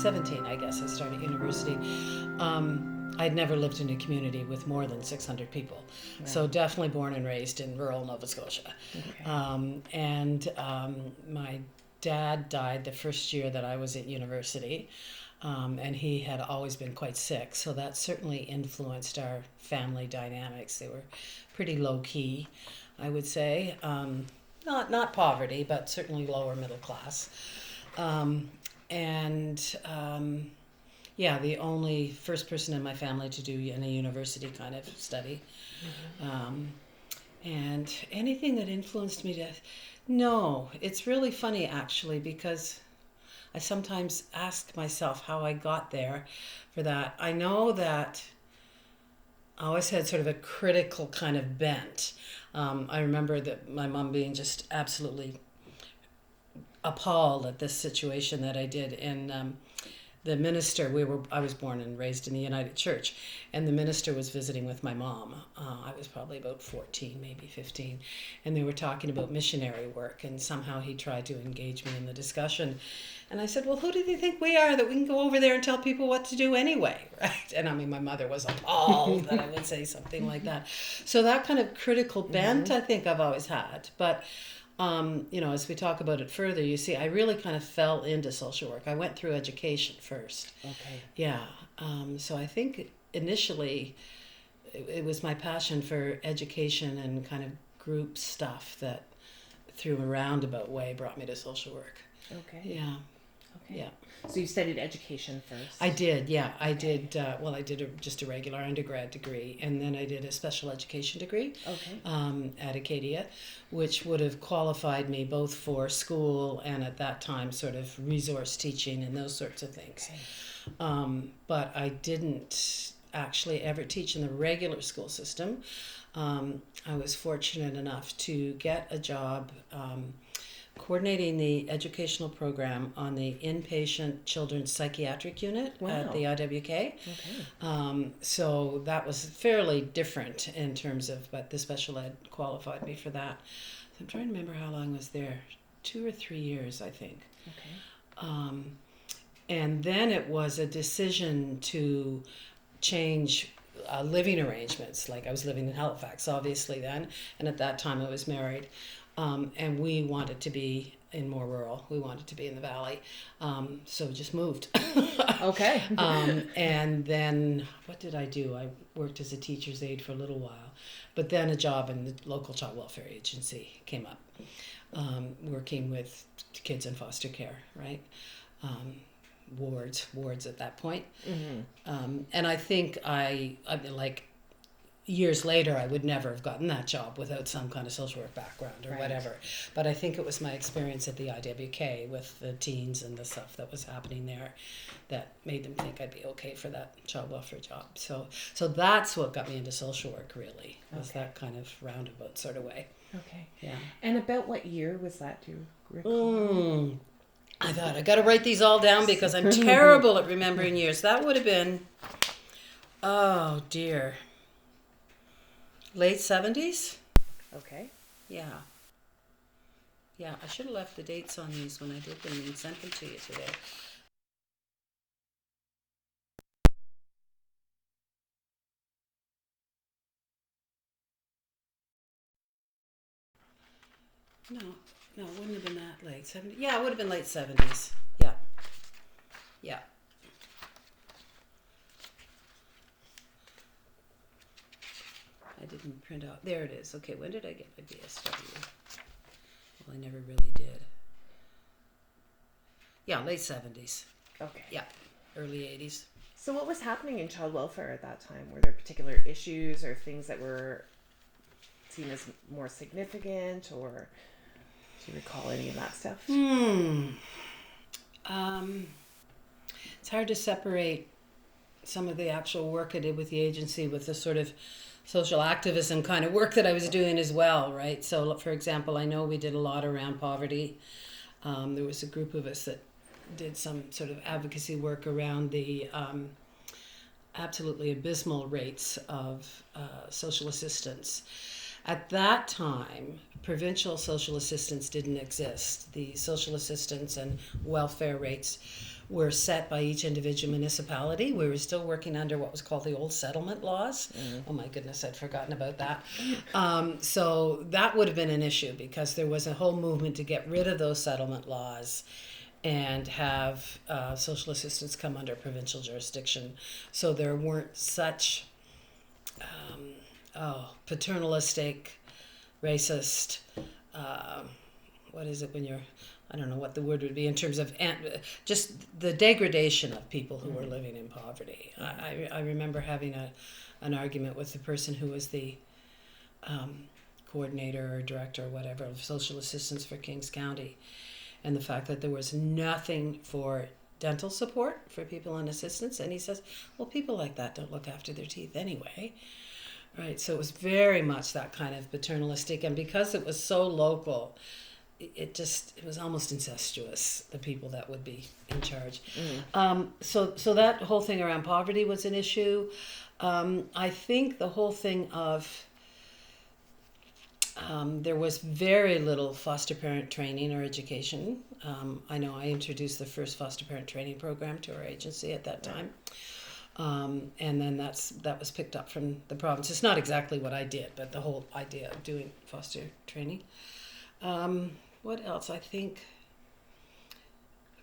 17, I guess, I started university. I'd never lived in a community with more than 600 people. Right. So definitely born and raised in rural Nova Scotia. Okay. My dad died the first year that I was at university. And he had always been quite sick, so that certainly influenced our family dynamics. They were pretty low-key, I would say. Not poverty, but certainly lower middle class. The only first person in my family to do in a university kind of study. Mm-hmm. And anything that influenced me no, it's really funny actually, because I sometimes ask myself how I got there for that. I know that I always had sort of a critical kind of bent. I remember that my mom being just absolutely appalled at this situation that I did in the minister. I was born and raised in the United Church, and the minister was visiting with my mom. I was probably about 14, maybe 15, and they were talking about missionary work, and somehow he tried to engage me in the discussion. And I said, well, who do they think we are that we can go over there and tell people what to do anyway, right? And I mean, my mother was appalled that I would say something like that. So that kind of critical bent, I think I've always had. But, as we talk about it further, you see, I really kind of fell into social work. I went through education first. Okay. Yeah. So I think initially it was my passion for education and kind of group stuff that through a roundabout way brought me to social work. Okay. Yeah. Okay. Yeah. So you studied education first? I did, yeah. I did, I did just a regular undergrad degree, and then I did a special education degree at Acadia, which would have qualified me both for school and at that time sort of resource teaching and those sorts of things. Okay. But I didn't actually ever teach in the regular school system. I was fortunate enough to get a job coordinating the educational program on the inpatient children's psychiatric unit at the IWK. Okay. So that was fairly different in terms of, but the special ed qualified me for that. So I'm trying to remember how long I was there. 2 or 3 years, I think. Okay. And then it was a decision to change living arrangements. Like I was living in Halifax, obviously then, and at that time I was married. And we wanted to be in more rural. We wanted to be in the valley. So just moved. Okay. And then what did I do? I worked as a teacher's aide for a little while. But then a job in the local child welfare agency came up, working with kids in foster care, right? Wards at that point. Mm-hmm. And I think I mean, like, years later, I would never have gotten that job without some kind of social work background or whatever. But I think it was my experience at the IWK with the teens and the stuff that was happening there that made them think I'd be okay for that child welfare job. So that's what got me into social work, really, was that kind of roundabout sort of way. Okay. Yeah. And about what year was that, do you recall? I thought, I got to write these all down because I'm terrible at remembering years. That would have been, oh dear, late 70s? Okay. Yeah. Yeah, I should have left the dates on these when I did them and sent them to you today. No, it wouldn't have been that late. 70? Yeah, it would have been late 70s. Yeah. Yeah. I didn't print out. There it is. Okay, when did I get my BSW? Well, I never really did. Yeah, late 70s. Okay. Yeah, early 80s. So what was happening in child welfare at that time? Were there particular issues or things that were seen as more significant, or do you recall any of that stuff? It's hard to separate some of the actual work I did with the agency with the sort of social activism kind of work that I was doing as well, right? So, for example, I know we did a lot around poverty. There was a group of us that did some sort of advocacy work around the absolutely abysmal rates of social assistance. At that time, provincial social assistance didn't exist. The social assistance and welfare rates were set by each individual municipality. We were still working under what was called the old settlement laws. Oh my goodness, I'd forgotten about that. So that would have been an issue because there was a whole movement to get rid of those settlement laws and have social assistance come under provincial jurisdiction. So there weren't such paternalistic, racist, what is it when you're, I don't know what the word would be in terms of just the degradation of people who were living in poverty. I remember having an argument with the person who was the coordinator or director or whatever of social assistance for Kings County, and the fact that there was nothing for dental support for people on assistance. And he says, well, people like that don't look after their teeth anyway. Right, so it was very much that kind of paternalistic, and because it was so local, it was almost incestuous, the people that would be in charge. So that whole thing around poverty was an issue. I think the whole thing of there was very little foster parent training or education. I know I introduced the first foster parent training program to our agency at that time. And then that was picked up from the province. It's not exactly what I did, but the whole idea of doing foster training. What else? I'm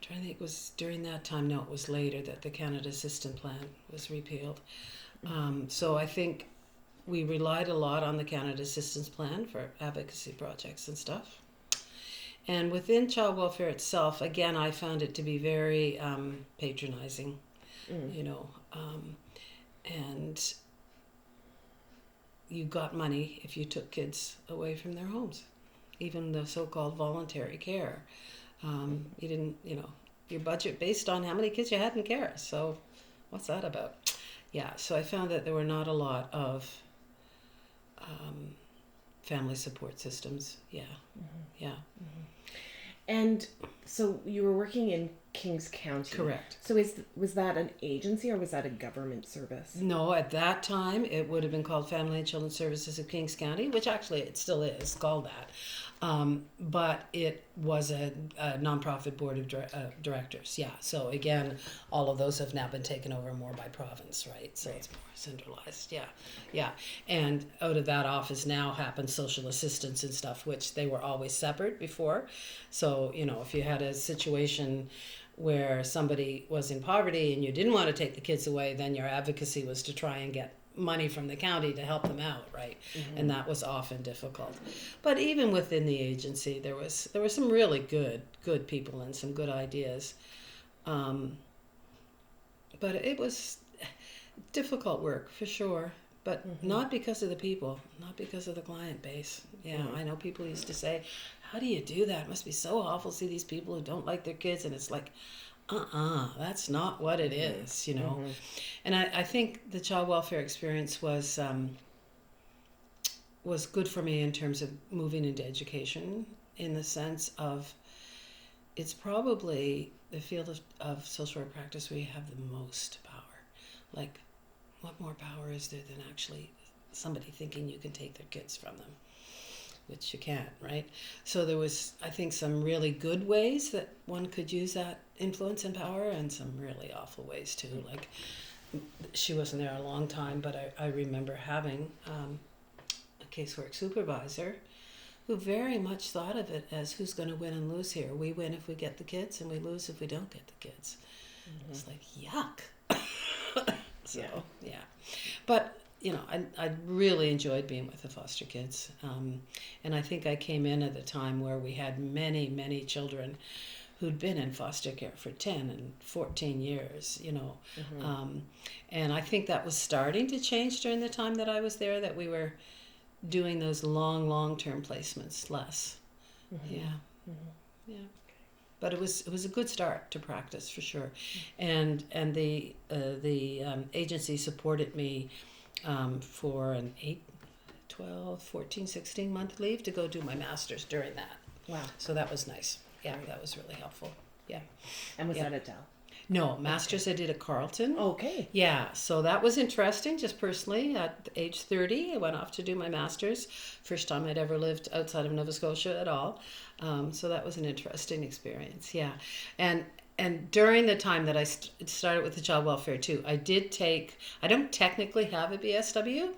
trying to think, it was during that time, no, it was later that the Canada Assistance Plan was repealed. So I think we relied a lot on the Canada Assistance Plan for advocacy projects and stuff. And within child welfare itself, again, I found it to be very patronizing. And you got money if you took kids away from their homes, even the so-called voluntary care. You didn't, your budget based on how many kids you had in care. So what's that about? Yeah, so I found that there were not a lot of family support systems. Yeah. And so you were working in Kings County. Correct. So was that an agency or was that a government service? No, at that time it would have been called Family and Children's Services of Kings County, which actually it still is called that. But it was a nonprofit board of directors. Yeah. So again, all of those have now been taken over more by province, right? So it's more centralized. Yeah. And out of that office now happens social assistance and stuff, which they were always separate before. So, if you had a situation where somebody was in poverty and you didn't want to take the kids away, then your advocacy was to try and get money from the county to help them out, right? And that was often difficult. But even within the agency, there were some really good people and some good ideas. But it was difficult work for sure, but not because of the people, not because of the client base. Yeah, I know people used to say, how do you do that? It must be so awful to see these people who don't like their kids. And it's like, that's not what it is, And I think the child welfare experience was good for me in terms of moving into education, in the sense of it's probably the field of social work practice where you have the most power. Like, what more power is there than actually somebody thinking you can take their kids from them? Which you can't, right? So there was, I think, some really good ways that one could use that influence and power, and some really awful ways too. Like, she wasn't there a long time, but I remember having a casework supervisor who very much thought of it as, who's going to win and lose here? We win if we get the kids, and we lose if we don't get the kids. It's like, yuck. So, yeah. But I really enjoyed being with the foster kids. And I think I came in at a time where we had many, many children who'd been in foster care for 10 and 14 years, and I think that was starting to change during the time that I was there, that we were doing those long-term placements less. Yeah. But it was a good start to practice for sure. And the agency supported me for an 8, 12, 14, 16 month leave to go do my master's during that. Wow. So that was nice. Yeah, that was really helpful. Yeah. And was that at Dell? No, master's I did at Carleton. Okay. Yeah, so that was interesting, just personally. At age 30, I went off to do my master's. First time I'd ever lived outside of Nova Scotia at all. So that was an interesting experience, yeah. And and during the time that I started with the child welfare too, I don't technically have a BSW.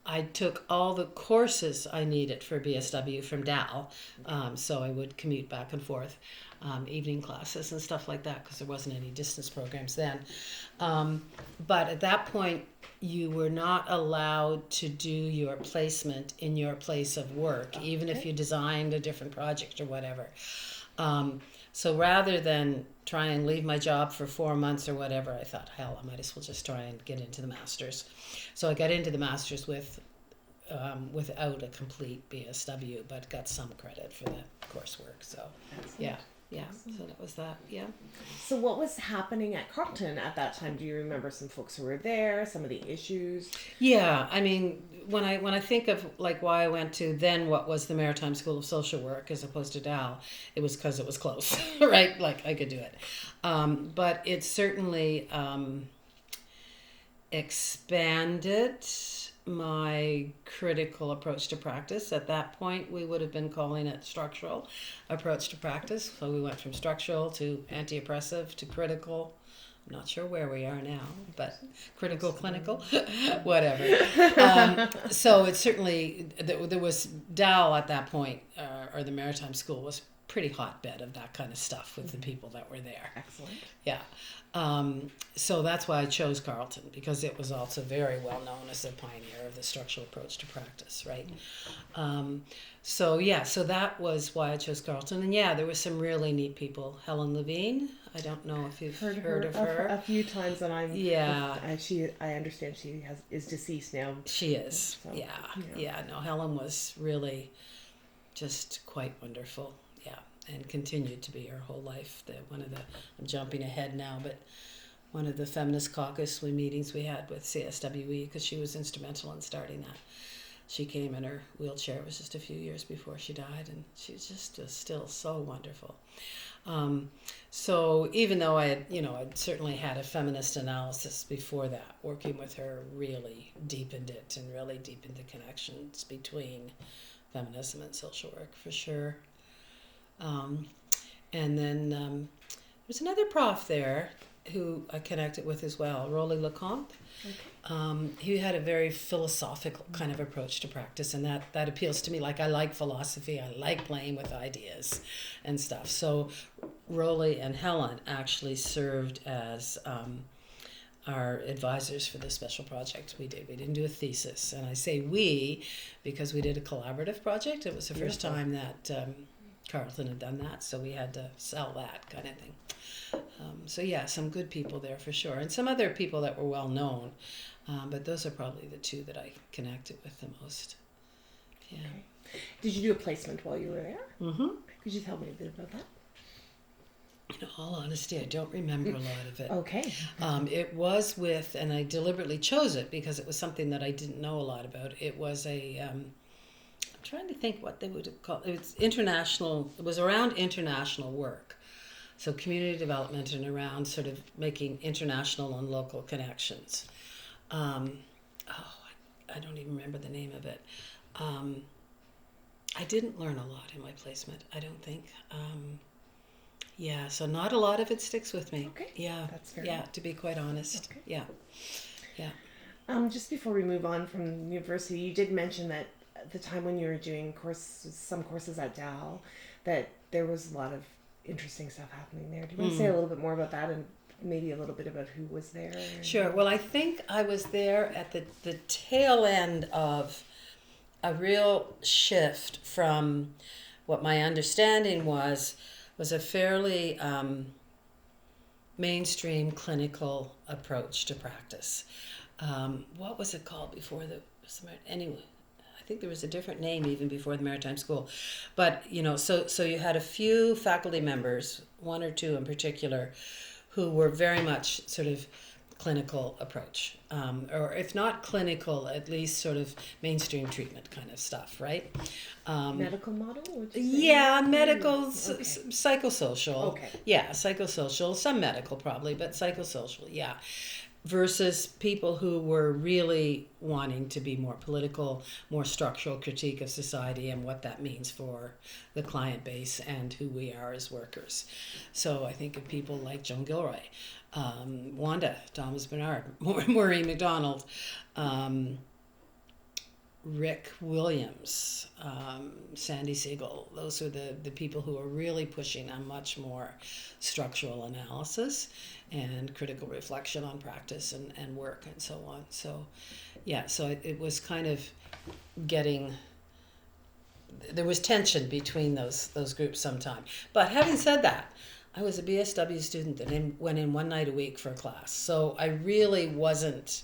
I took all the courses I needed for BSW from DAL, so I would commute back and forth, evening classes and stuff like that, because there wasn't any distance programs then. But at that point, you were not allowed to do your placement in your place of work, even if you designed a different project or whatever. So rather than try and leave my job for 4 months or whatever, I thought, hell, I might as well just try and get into the master's. So I got into the master's without a complete BSW, but got some credit for the coursework. So, Excellent. yeah. So that was that. Yeah. So what was happening at Carleton at that time? Do you remember some folks who were there, some of the issues? Yeah, I mean, when I think of like why I went to then what was the Maritime School of Social Work as opposed to DAL, it was because it was close, right? Like I could do it. But it certainly expanded my critical approach to practice. At that point, we would have been calling it structural approach to practice. So we went from structural to anti-oppressive to critical. I'm not sure where we are now, but critical, clinical, whatever. So it certainly, there was DAL at that point, or the Maritime School was pretty hotbed of that kind of stuff with the people that were there. Excellent. Yeah. So that's why I chose Carleton, because it was also very well known as the pioneer of the structural approach to practice, right? So that was why I chose Carleton. And yeah, there were some really neat people. Helen Levine, I don't know if you've heard of her. A few times, and I understand she is deceased now. She is. So, yeah. No, Helen was really just quite wonderful. Yeah. And continued to be her whole life. I'm jumping ahead now, but one of the feminist caucus meetings we had with CSWE, because she was instrumental in starting that. She came in her wheelchair. It was just a few years before she died, and she was just still so wonderful. So even though I'd certainly had a feminist analysis before that, working with her really deepened it and really deepened the connections between feminism and social work for sure. And then there's another prof there who I connected with as well, Rolly Lecomte. Okay. He had a very philosophical kind of approach to practice, and that appeals to me. Like, I like philosophy, I like playing with ideas and stuff. So Rolly and Helen actually served as our advisors for this special project we did. We didn't do a thesis, and I say we because we did a collaborative project. It was the first time that Carleton had done that, so we had to sell that kind of thing. So yeah, some good people there for sure, and some other people that were well known, but those are probably the two that I connected with the most. Yeah. Okay. Did you do a placement while you were there? Mm-hmm. Could you tell me a bit about that? In all honesty, I don't remember a lot of it. Okay. It was with, and I deliberately chose it because it was something that I didn't know a lot about. It was I'm trying to think what they would have called it. It's international. It was around international work. So community development and around sort of making international and local connections. I don't even remember the name of it. I didn't learn a lot in my placement, I don't think. So not a lot of it sticks with me. Okay. Yeah. That's fair. Yeah, to be quite honest. Okay. Yeah. Yeah. Just before we move on from university, you did mention that at the time when you were doing some courses at DAL, that there was a lot of interesting stuff happening there. Do you want to say a little bit more about that and maybe a little bit about who was there? Sure. Well, I think I was there at the tail end of a real shift from what my understanding was a fairly mainstream clinical approach to practice. What was it called before anyway? I think there was a different name even before the Maritime School, but so you had a few faculty members, one or two in particular, who were very much sort of clinical approach, or if not clinical, at least sort of mainstream treatment kind of stuff, right? Medical model? Yeah, medical, Okay. Psychosocial. Okay. Yeah, psychosocial, some medical probably, but psychosocial, yeah. versus people who were really wanting to be more political, more structural critique of society and what that means for the client base and who we are as workers. So I think of people like Joan Gilroy, Wanda, Thomas Bernard, Maureen MacDonald, Rick Williams, Sandy Siegel. Those are the people who are really pushing a much more structural analysis and critical reflection on practice and work and so on. So, yeah, so it was kind of getting, there was tension between those groups sometime. But having said that, I was a BSW student that went in one night a week for a class. So I really wasn't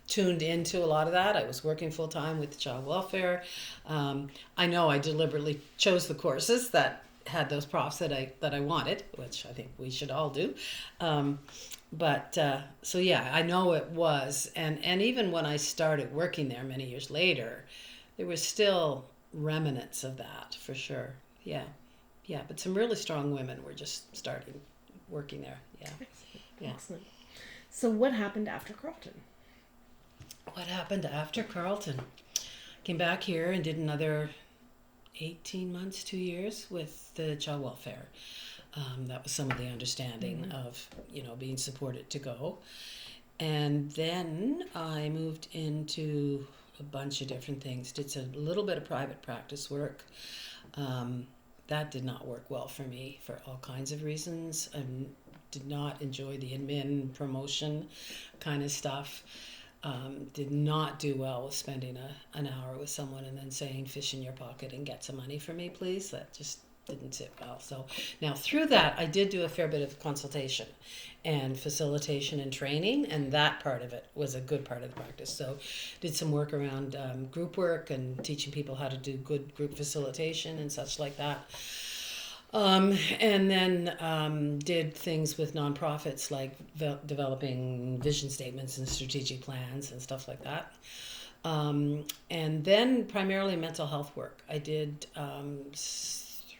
tuned into a lot of that. I was working full time with child welfare. I know I deliberately chose the courses that had those profs that I wanted, which I think we should all do. So yeah, I know it was, and even when I started working there many years later, there were still remnants of that for sure. Yeah, but some really strong women were just starting working there. Yeah. Excellent. So what happened after Carleton? What happened after Carleton? Came back here and did another 18 months, 2 years with the child welfare. That was some of the understanding of, being supported to go. And then I moved into a bunch of different things. Did a little bit of private practice work. That did not work well for me for all kinds of reasons. I did not enjoy the admin promotion kind of stuff. Did not do well with spending an hour with someone and then saying, fish in your pocket and get some money for me, please. That just didn't sit well. So now through that, I did do a fair bit of consultation and facilitation and training, and that part of it was a good part of the practice. So did some work around group work and teaching people how to do good group facilitation and such like that. And then did things with nonprofits like developing vision statements and strategic plans and stuff like that. And then primarily mental health work. I did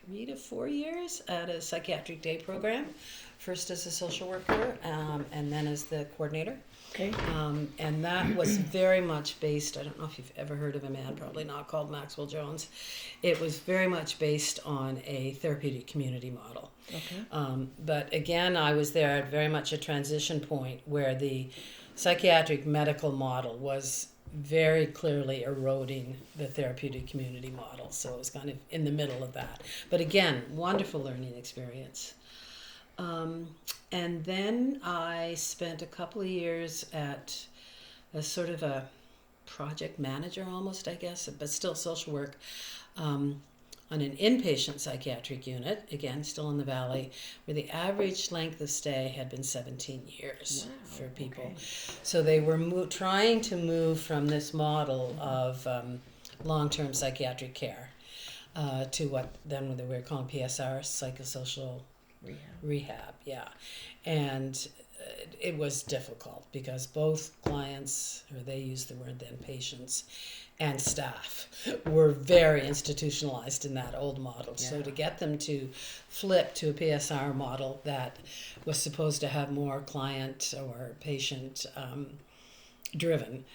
3 to 4 years at a psychiatric day program, first as a social worker and then as the coordinator. Okay. And that was very much based, I don't know if you've ever heard of a man, probably not, called Maxwell Jones. It was very much based on a therapeutic community model. Okay. But again, I was there at very much a transition point where the psychiatric medical model was very clearly eroding the therapeutic community model. So it was kind of in the middle of that. But again, wonderful learning experience. And then I spent a couple of years at a sort of a project manager almost, I guess, but still social work, on an inpatient psychiatric unit, again, still in the Valley, where the average length of stay had been 17 years for people. Okay. So they were trying to move from this model of long-term psychiatric care to what then they were calling PSR, psychosocial rehab, yeah. And it was difficult because both clients, or they used the word then, patients, and staff were very institutionalized in that old model. Yeah. So to get them to flip to a PSR model that was supposed to have more client or patient driven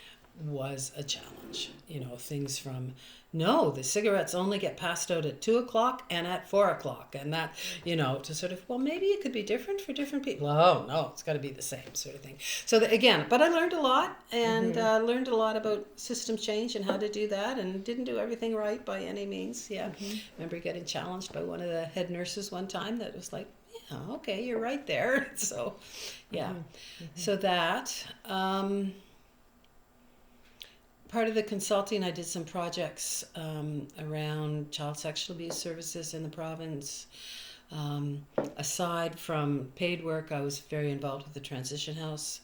was a challenge. Things from, no, the cigarettes only get passed out at 2:00 and at 4:00, and that, to sort of, well, maybe it could be different for different people. Oh no, it's got to be the same sort of thing. So again, but I learned a lot, and learned a lot about system change and how to do that, and didn't do everything right by any means. Yeah, remember getting challenged by one of the head nurses one time that was like, yeah, okay, you're right there. So yeah, so that. Part of the consulting, I did some projects around child sexual abuse services in the province. Aside from paid work, I was very involved with the transition house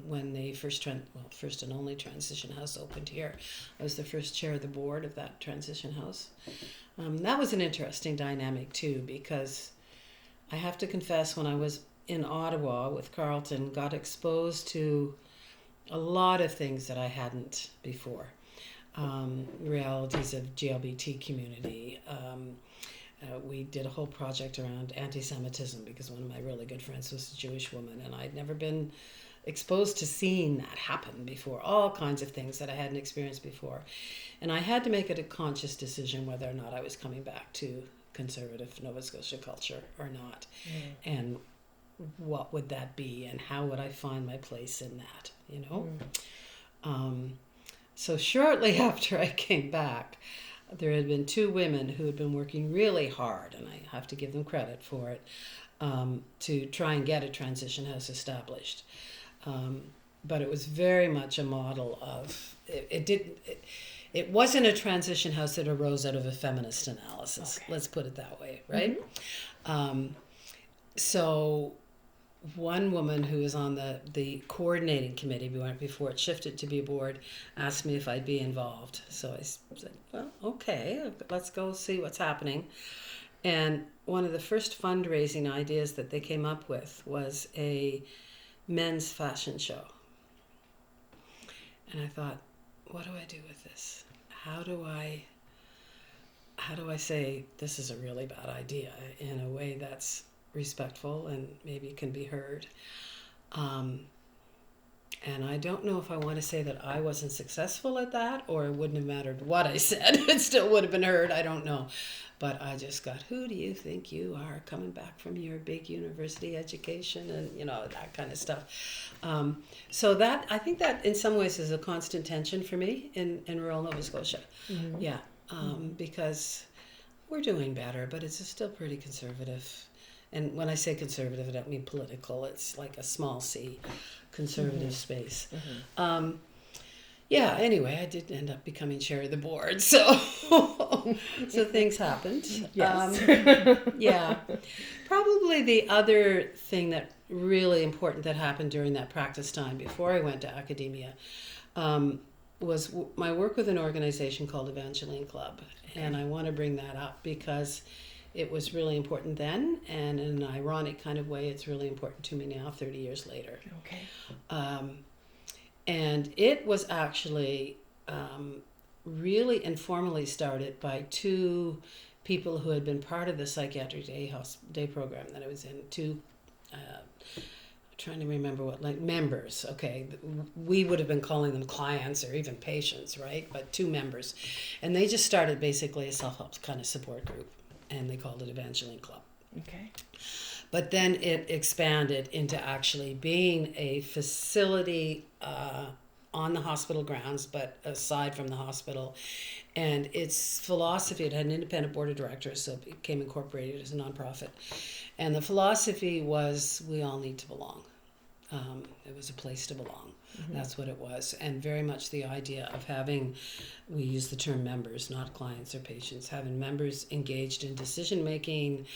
when the first and only transition house opened here. I was the first chair of the board of that transition house. That was an interesting dynamic too, because I have to confess, when I was in Ottawa with Carleton, got exposed to a lot of things that I hadn't before. Realities of GLBT community. We did a whole project around anti-Semitism because one of my really good friends was a Jewish woman, and I'd never been exposed to seeing that happen before, all kinds of things that I hadn't experienced before. And I had to make it a conscious decision whether or not I was coming back to conservative Nova Scotia culture or not. And what would that be, and how would I find my place in that, you know? So shortly after I came back, there had been 2 women who had been working really hard, and I have to give them credit for it, to try and get a transition house established. But it was very much a model of, it wasn't a transition house that arose out of a feminist analysis. Okay. Let's put it that way, right? So one woman who was on the coordinating committee before it shifted to be a board asked me if I'd be involved. So I said, well, okay, let's go see what's happening. And one of the first fundraising ideas that they came up with was a men's fashion show. And I thought, what do I do with this? How do I say this is a really bad idea in a way that's respectful and maybe can be heard? And I don't know if I want to say that I wasn't successful at that, or it wouldn't have mattered what I said. It still would have been heard. I don't know. But I just got, who do you think you are, coming back from your big university education and, you know, that kind of stuff. So that, I think that in some ways is a constant tension for me in rural Nova Scotia. Yeah, because we're doing better, but it's still pretty conservative. And when I say conservative, I don't mean political. It's like a small c, conservative space. Yeah, anyway, I did end up becoming chair of the board, so things happened. Yes. Yeah. Probably the other thing that really important that happened during that practice time before I went to academia was my work with an organization called Evangeline Club. Okay. And I want to bring that up because it was really important then, and in an ironic kind of way, it's really important to me now, 30 years later. Okay. And it was actually really informally started by 2 people who had been part of the psychiatric day program that I was in. 2, trying to remember what, like members. Okay, we would have been calling them clients or even patients, right? But 2 members, and they just started basically a self-help kind of support group, and they called it Evangeline Club. Okay. But then it expanded into actually being a facility on the hospital grounds, but aside from the hospital. And its philosophy, it had an independent board of directors, so it became incorporated as a nonprofit. And the philosophy was, we all need to belong. It was a place to belong. That's what it was. And very much the idea of having, we use the term members, not clients or patients, having members engaged in decision making.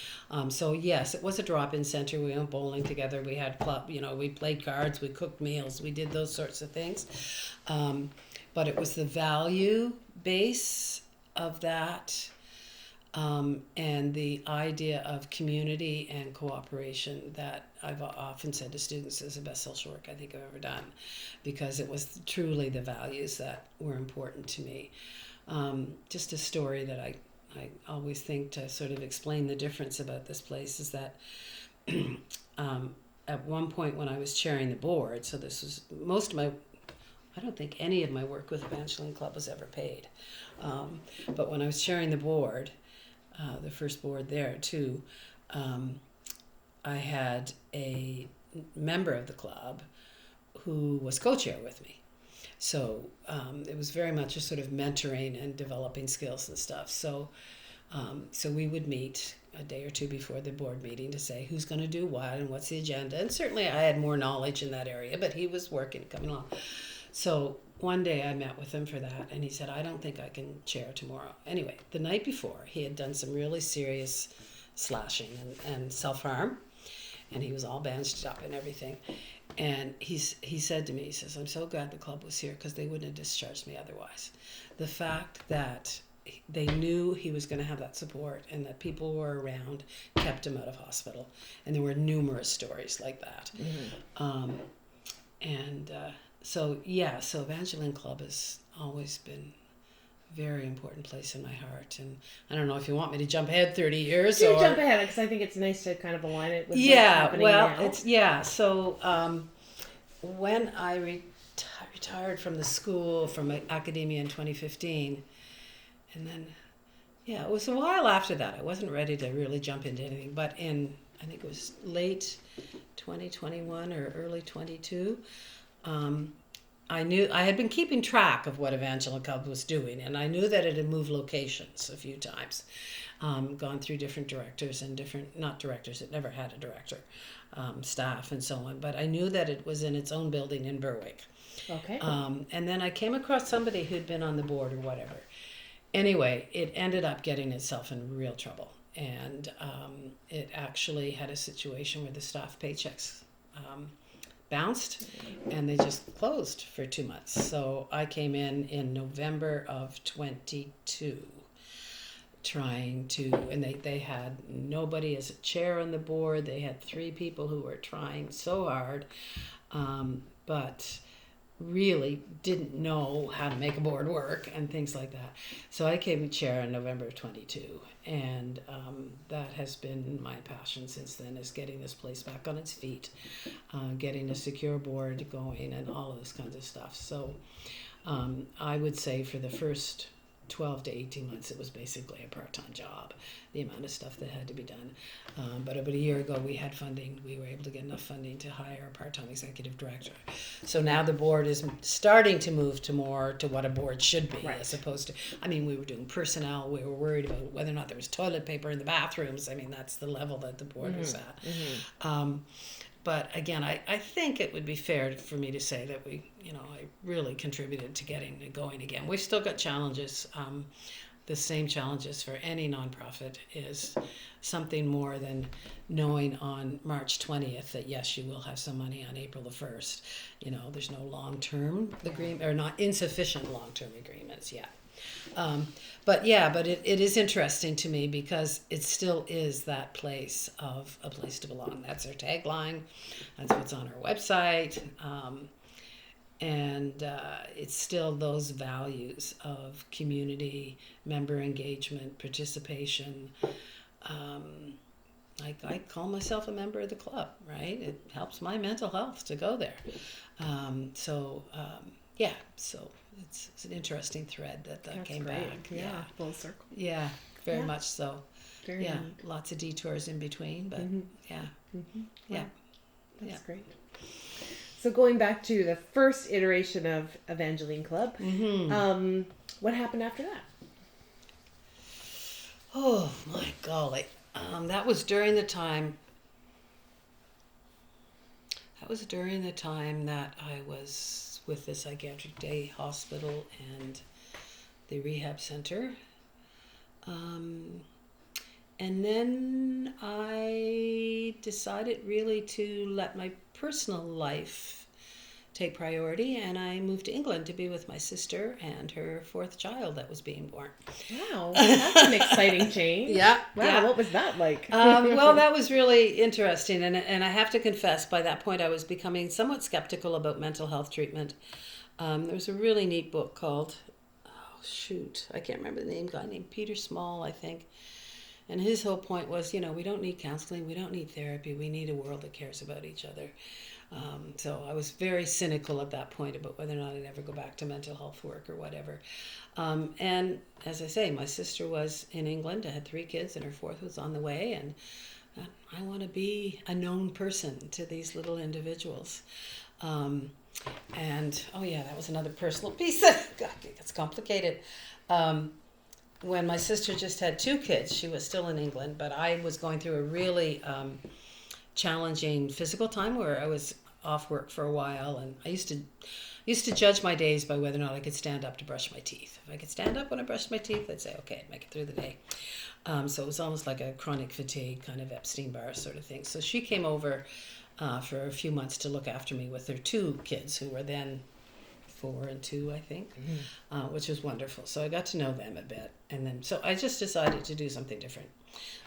So yes, it was a drop-in center. We went bowling together. We had club, we played cards, we cooked meals, we did those sorts of things. But it was the value base of that. And the idea of community and cooperation that I've often said to students is the best social work I think I've ever done, because it was truly the values that were important to me. Just a story that I always think to sort of explain the difference about this place is that at one point when I was chairing the board, so this was most of my, I don't think any of my work with Evangeline Club was ever paid. But when I was chairing the board, the first board there too, I had a member of the club who was co-chair with me. So it was very much a sort of mentoring and developing skills and stuff. So we would meet a day or 2 before the board meeting to say who's going to do what and what's the agenda. And certainly I had more knowledge in that area, but he was coming along. So one day I met with him for that, and he said, I don't think I can chair tomorrow. Anyway, the night before, he had done some really serious slashing and self-harm, and he was all bandaged up and everything. And he said to me, he says, I'm so glad the club was here because they wouldn't have discharged me otherwise. The fact that they knew he was going to have that support and that people were around kept him out of hospital. And there were numerous stories like that. So Evangeline Club has always been a very important place in my heart. And I don't know if you want me to jump ahead 30 years. Jump ahead, because I think it's nice to kind of align it with what's happening now. when I retired from the school, from academia in 2015, and then, yeah, it was a while after that. I wasn't ready to really jump into anything, but I think it was late 2021 or early 22, I knew I had been keeping track of what Evangeline Club was doing, and I knew that it had moved locations a few times, gone through different directors and not directors, it never had a director, staff and so on, but I knew that it was in its own building in Berwick. Okay. And then I came across somebody who'd been on the board or whatever. Anyway, it ended up getting itself in real trouble, and it actually had a situation where the staff paychecks bounced, and they just closed for 2 months. So I came in November of 22, trying to, and they had nobody as a chair on the board. They had 3 people who were trying so hard, but really didn't know how to make a board work and things like that. So I came chair in November of 22, and that has been my passion since then, is getting this place back on its feet, getting a secure board going and all of this kinds of stuff. So I would say for the first 12 to 18 months it was basically a part-time job, the amount of stuff that had to be done. But about a year ago we had funding. We were able to get enough funding to hire a part-time executive director. So now the board is starting to move to more to what a board should be, Right. as opposed to, I mean, we were doing personnel, we were worried about whether or not there was toilet paper in the bathrooms. I mean, that's the level that the board was at. But again, I think it would be fair for me to say that I really contributed to getting it going again. We've still got challenges. The same challenges for any nonprofit is something more than knowing on March 20th that yes, you will have some money on April the 1st. There's no long-term agreement, or not insufficient long-term agreements yet. But it is interesting to me because it still is that place of a place to belong. That's our tagline. That's what's on our website. And it's still those values of community, member engagement, participation. I call myself a member of the club, right? It helps my mental health to go there. So it's an interesting thread that came great. back. Yeah, full circle. Yeah, very Yeah. much so. Very Yeah, neat. lots of detours in between, but yeah. Wow. Yeah. That's great. So going back to the first iteration of Evangeline Club, what happened after that? Oh my golly. That was during the time that I was with the psychiatric day hospital and the rehab center. And then I decided really to let my personal life take priority, and I moved to England to be with my sister and her 4th child that was being born. Wow, that's an exciting change. Yeah. Wow, yeah. what was that like? Well, that was really interesting, and I have to confess, by that point I was becoming somewhat skeptical about mental health treatment. There was a really neat book called, I can't remember the name, guy named Peter Small, I think. And his whole point was, we don't need counseling, we don't need therapy, we need a world that cares about each other. So I was very cynical at that point about whether or not I'd ever go back to mental health work or whatever. And as I say, my sister was in England, I had 3 kids, and her 4th was on the way, and I want to be a known person to these little individuals. And, that was another personal piece that gets complicated. When my sister just had 2 kids, she was still in England, but I was going through a really challenging physical time where I was off work for a while, and I used to judge my days by whether or not I could stand up to brush my teeth. If I could stand up when I brushed my teeth, I'd say, okay, I'd make it through the day. So it was almost like a chronic fatigue kind of Epstein-Barr sort of thing. So she came over for a few months to look after me with her 2 kids, who were then 4 and 2, I think, which was wonderful. So I got to know them a bit, and then so I just decided to do something different.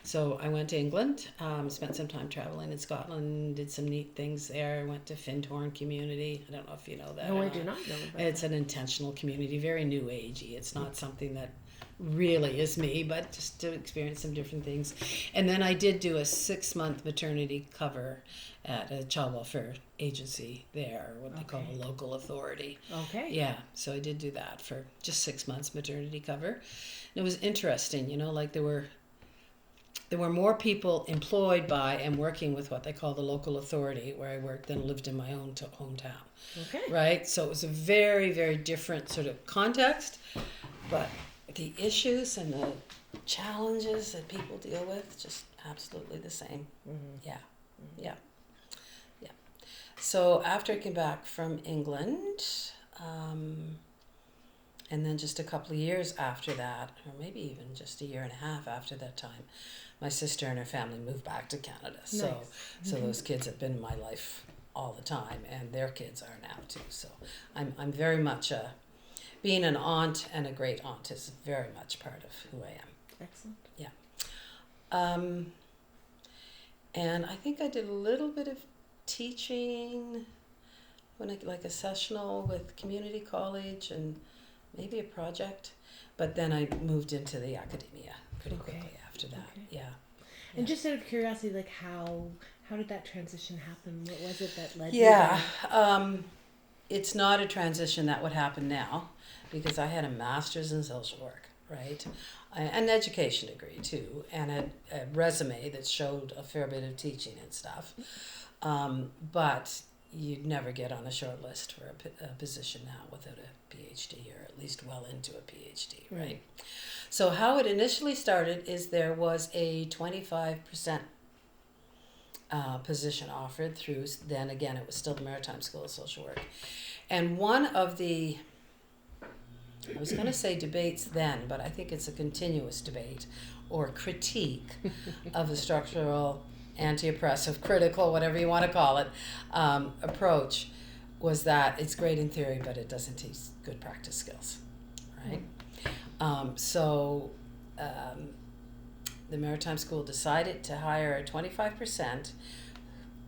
So I went to England, spent some time traveling in Scotland, did some neat things there. I went to Findhorn Community. I don't know if you know that. No, I do not know about It's an intentional community, very new agey. It's not something that really is me, but just to experience some different things. And then I did do a 6-month maternity cover at a child welfare agency there, what they call a local authority. Okay. Yeah, so I did do that for just 6 months maternity cover. And it was interesting, like there were more people employed by and working with what they call the local authority where I worked than lived in my own hometown. Okay. Right? So it was a very, very different sort of context, but the issues and the challenges that people deal with, just absolutely the same. Yeah. So after I came back from England, and then just a couple of years after that, or maybe even just a year and a half after that time, my sister and her family moved back to Canada. So those kids have been in my life all the time, and their kids are now too. So I'm very much being an aunt and a great aunt is very much part of who I am. Excellent. Yeah. And I think I did a little bit of teaching when like a sessional with community college and maybe a project, but then I moved into the academia pretty quickly after that. Yeah. And just out of curiosity, like how did that transition happen? What was it that led you there? Yeah. It's not a transition that would happen now because I had a master's in social work, right? An education degree too, and a resume that showed a fair bit of teaching and stuff. But you'd never get on a short list for a position now without a PhD, or at least well into a PhD, right? So how it initially started is there was a 25% position offered through, then again, it was still the Maritime School of Social Work. And one of the, I was going to say debates then, but I think it's a continuous debate or critique of the structural, anti-oppressive, critical, whatever you want to call it, approach was that it's great in theory, but it doesn't teach good practice skills, right? The Maritime School decided to hire a 25%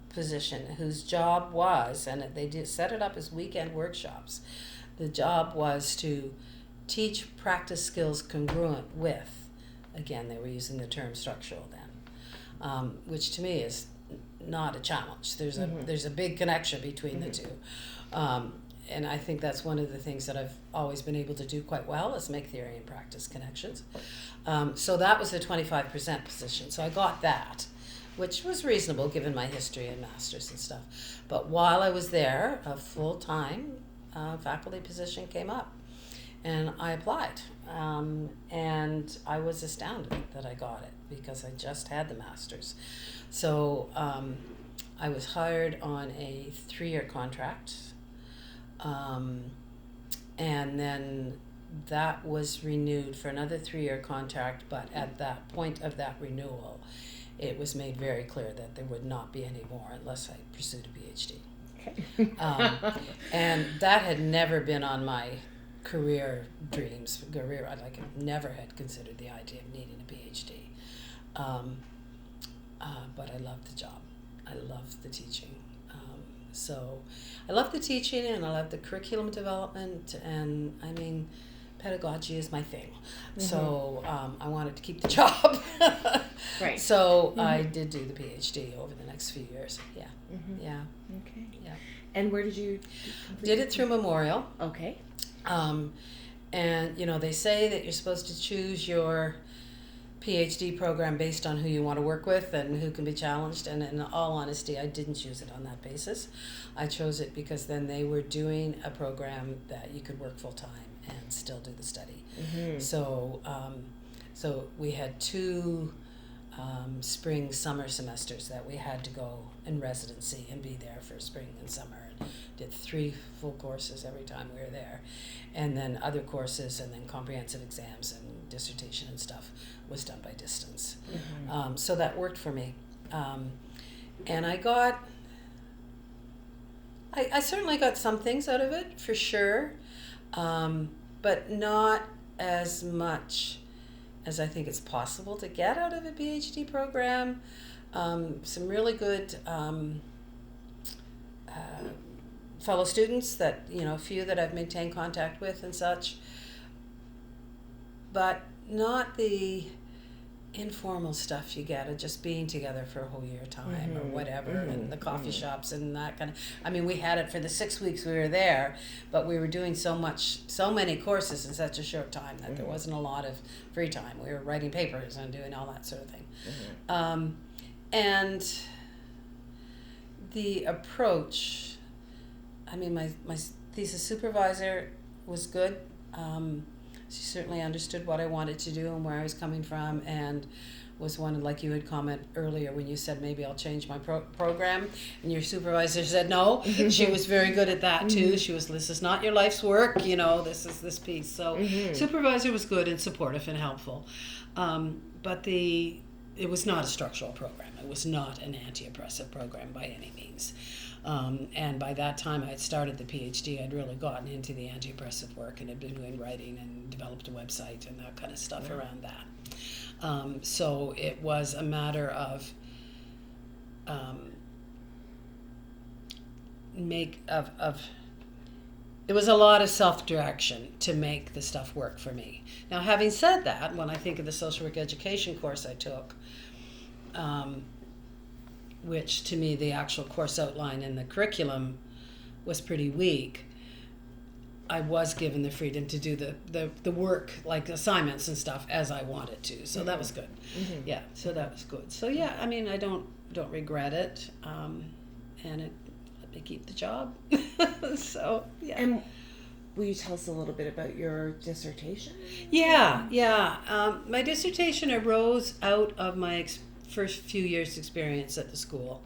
position whose job was, and they did set it up as weekend workshops, the job was to teach practice skills congruent with, again, they were using the term structural then, which to me is not a challenge. There's a big connection between the two. And I think that's one of the things that I've always been able to do quite well is make theory and practice connections. So that was the 25% position. So I got that, which was reasonable given my history and master's and stuff. But while I was there, a full-time faculty position came up. And I applied. And I was astounded that I got it because I just had the master's. So I was hired on a 3-year contract. And then that was renewed for another 3-year contract, but at that point of that renewal, it was made very clear that there would not be any more unless I pursued a PhD. Okay. And that had never been on my career dreams. I never had considered the idea of needing a PhD. But I loved the job. I loved the teaching. So I love the teaching and I love the curriculum development, and I mean, pedagogy is my thing. So I wanted to keep the job. Right. So I did do the PhD over the next few years. Yeah. Yeah. Okay. Yeah. And where did you Did it through Memorial. Okay. And they say that you're supposed to choose your PhD program based on who you want to work with and who can be challenged, and in all honesty, I didn't choose it on that basis. I chose it because then they were doing a program that you could work full-time and still do the study. So we had 2 spring-summer semesters that we had to go in residency and be there for spring and summer, and did 3 full courses every time we were there, and then other courses, and then comprehensive exams and dissertation and stuff was done by distance. So that worked for me. And I certainly got some things out of it, for sure, but not as much as I think it's possible to get out of a PhD program. Some really good fellow students that, a few that I've maintained contact with and such. But not the informal stuff you get of just being together for a whole year time or whatever, and the coffee shops and that kind of. I mean, we had it for the 6 weeks we were there, but we were doing so many courses in such a short time that there wasn't a lot of free time. We were writing papers and doing all that sort of thing. And the approach, I mean, my thesis supervisor was good. She certainly understood what I wanted to do and where I was coming from, and was one, like you had commented earlier when you said maybe I'll change my program, and your supervisor said no. She was very good at that too. She was, this is not your life's work, you know, this is this piece. So supervisor was good and supportive and helpful, but it was not a structural program. It was not an anti-oppressive program by any means. And by that time I had started the PhD, I'd really gotten into the anti-oppressive work and had been doing writing and developed a website and that kind of stuff around that. So it was a matter of it was a lot of self-direction to make the stuff work for me. Now, having said that, when I think of the social work education course I took, which to me the actual course outline and the curriculum was pretty weak, I was given the freedom to do the work, like assignments and stuff, as I wanted to. So that was good. Yeah, so that was good. So yeah, I mean, I don't regret it, and it let me keep the job. So yeah. And will you tell us a little bit about your dissertation? Yeah. My dissertation arose out of my first few years' experience at the school.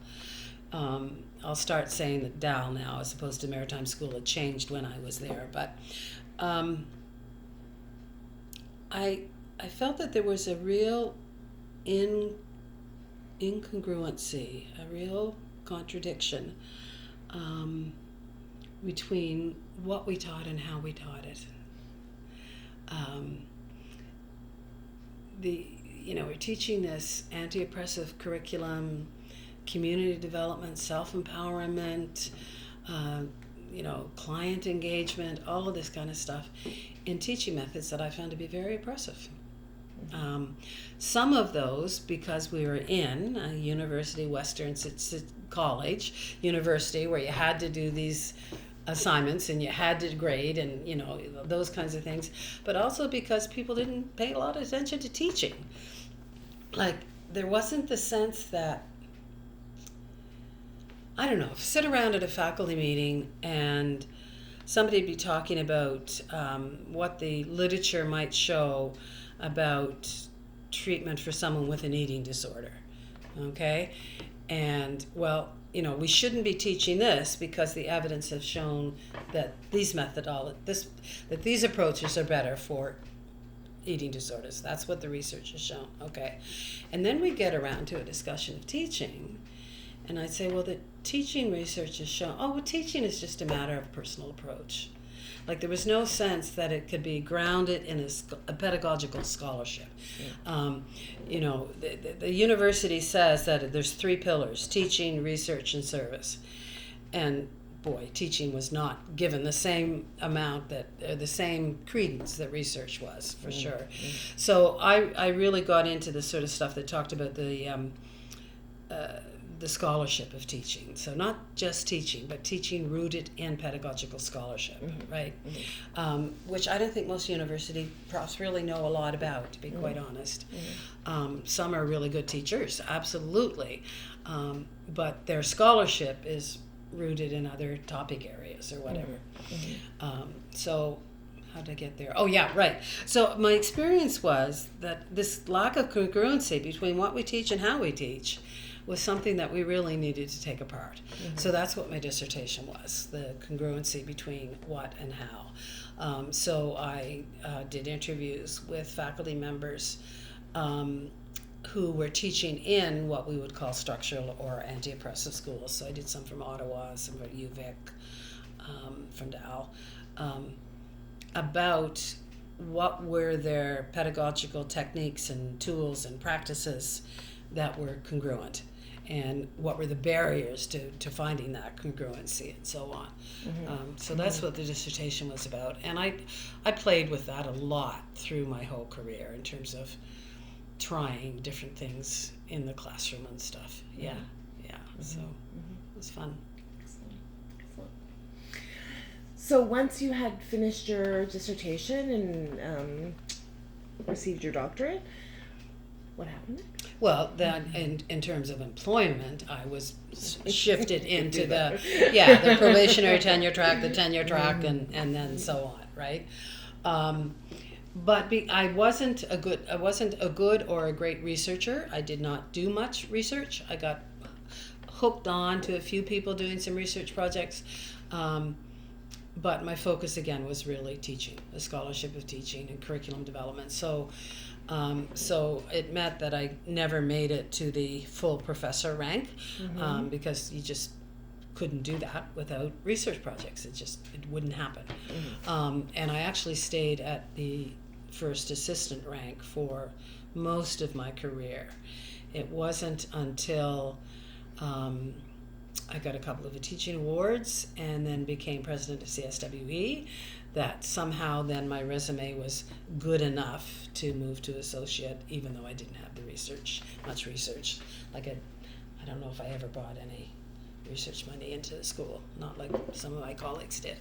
I'll start saying that DAL now as opposed to Maritime School. It changed when I was there, but I felt that there was a real incongruency, a real contradiction between what we taught and how we taught it. We're teaching this anti-oppressive curriculum, community development, self-empowerment, client engagement, all of this kind of stuff in teaching methods that I found to be very oppressive. Some of those, because we were in a university, Western college, university, where you had to do these assignments and you had to grade and, those kinds of things, but also because people didn't pay a lot of attention to teaching. Like, there wasn't the sense that, I don't know, sit around at a faculty meeting and somebody'd be talking about what the literature might show about treatment for someone with an eating disorder, okay? And, well, we shouldn't be teaching this because the evidence has shown that these approaches are better for eating disorders. That's what the research has shown, okay? And then we get around to a discussion of teaching, and I'd say, well, the teaching research has shown, teaching is just a matter of personal approach. Like, there was no sense that it could be grounded in a pedagogical scholarship. The university says that there's 3 pillars: teaching, research, and service. And boy, teaching was not given the same amount the same credence that research was, for sure. So I really got into the sort of stuff that talked about the scholarship of teaching. So not just teaching, but teaching rooted in pedagogical scholarship, right? Which I don't think most university profs really know a lot about, to be quite honest. Some are really good teachers, absolutely, but their scholarship is rooted in other topic areas or whatever. So how did I get there? Oh yeah, right. So my experience was that this lack of congruency between what we teach and how we teach was something that we really needed to take apart. So that's what my dissertation was, the congruency between what and how. So I did interviews with faculty members who were teaching in what we would call structural or anti-oppressive schools. So I did some from Ottawa, some from UVic, from DAL, about what were their pedagogical techniques and tools and practices that were congruent. and what were the barriers to finding that congruency and so on. So that's what the dissertation was about, and I played with that a lot through my whole career in terms of trying different things in the classroom and stuff. So it was fun. Excellent. So once you had finished your dissertation and received your doctorate, what happened? Well, then in terms of employment, I was shifted into the probationary tenure track, the tenure track, and then so on, right? But I wasn't a good or a great researcher. I did not do much research. I got hooked on to a few people doing some research projects, but my focus again was really teaching, the scholarship of teaching and curriculum development. So it meant that I never made it to the full professor rank, because you just couldn't do that without research projects. It wouldn't happen. And I actually stayed at the first assistant rank for most of my career. It wasn't until I got a couple of teaching awards and then became president of CSWE that somehow then my resume was good enough to move to associate, even though I didn't have much research. Like I don't know if I ever brought any research money into the school, not like some of my colleagues did.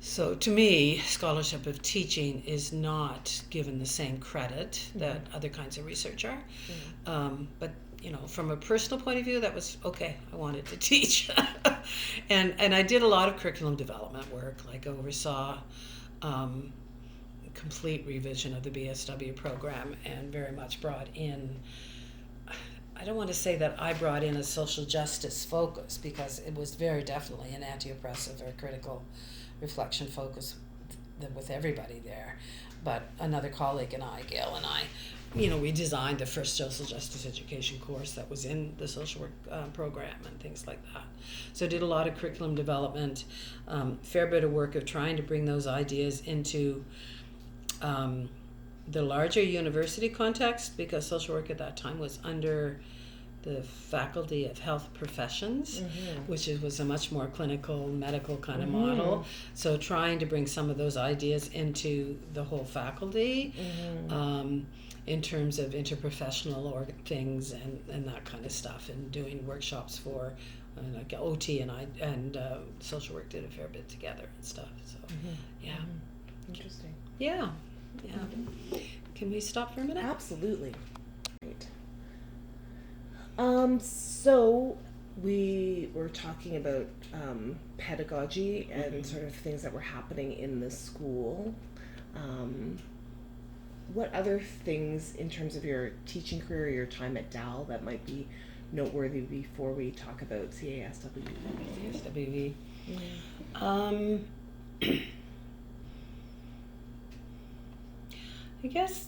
So to me, scholarship of teaching is not given the same credit that other kinds of research are. But from a personal point of view, that was okay. I wanted to teach. and I did a lot of curriculum development work, like oversaw complete revision of the BSW program and very much brought in, I don't want to say that I brought in a social justice focus, because it was very definitely an anti-oppressive or critical reflection focus with everybody there. But another colleague and I, Gail and I, we designed the first social justice education course that was in the social work program and things like that. So I did a lot of curriculum development, fair bit of work of trying to bring those ideas into the larger university context, because social work at that time was under the Faculty of Health Professions, which was a much more clinical, medical kind of model. So trying to bring some of those ideas into the whole faculty, in terms of interprofessional things and that kind of stuff, and doing workshops for like OT and social work did a fair bit together and stuff. So Interesting. Yeah. Can we stop for a minute? Absolutely. Great. So we were talking about pedagogy and sort of things that were happening in the school. What other things in terms of your teaching career, your time at DAL, that might be noteworthy before we talk about CASWE? CASWE. I guess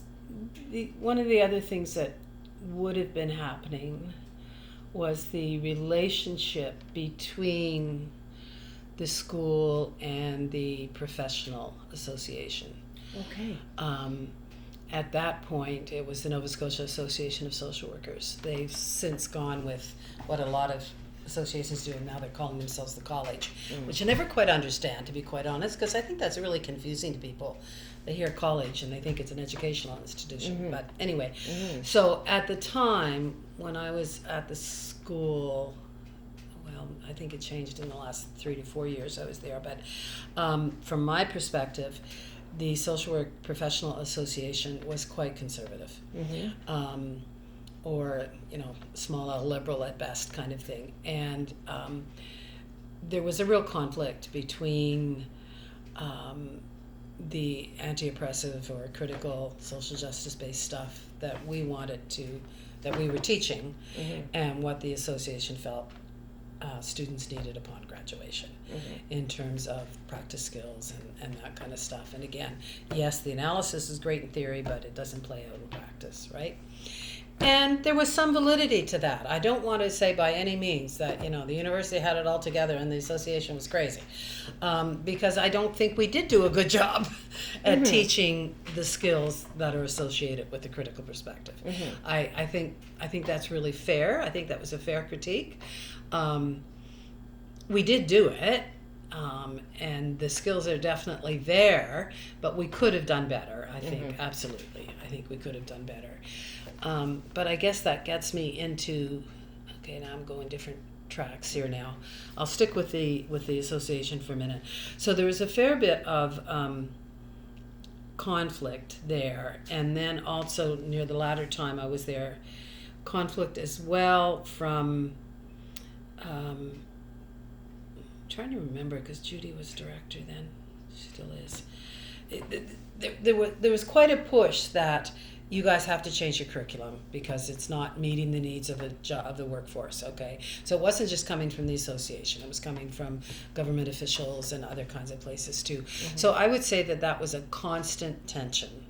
one of the other things that would have been happening was the relationship between the school and the professional association. Okay. At that point, it was the Nova Scotia Association of Social Workers. They've since gone with what a lot of associations do, and now they're calling themselves the college, which I never quite understand, to be quite honest, because I think that's really confusing to people. They hear college and they think it's an educational institution. But anyway, so at the time when I was at the school, well, I think it changed in the last 3 to 4 years I was there, but from my perspective, the Social Work Professional Association was quite conservative, or small L liberal at best kind of thing, and there was a real conflict between the anti-oppressive or critical social justice-based stuff that we were teaching, and what the association felt students needed upon graduation in terms of practice skills and that kind of stuff. And again, yes, the analysis is great in theory, but it doesn't play out in practice, right? And there was some validity to that. I don't want to say by any means that, the university had it all together and the association was crazy. Because I don't think we did do a good job at teaching the skills that are associated with the critical perspective. I think that's really fair. I think that was a fair critique. We did do it. And the skills are definitely there, but we could have done better, I think, absolutely. I think we could have done better. But I guess that gets me into, okay, now I'm going different tracks here now. I'll stick with the association for a minute. So there was a fair bit of conflict there, and then also near the latter time I was there, conflict as well from trying to remember, because Judy was director then, she still is. There was quite a push that you guys have to change your curriculum because it's not meeting the needs of the workforce. Okay, so it wasn't just coming from the association; it was coming from government officials and other kinds of places too. So I would say that was a constant tension.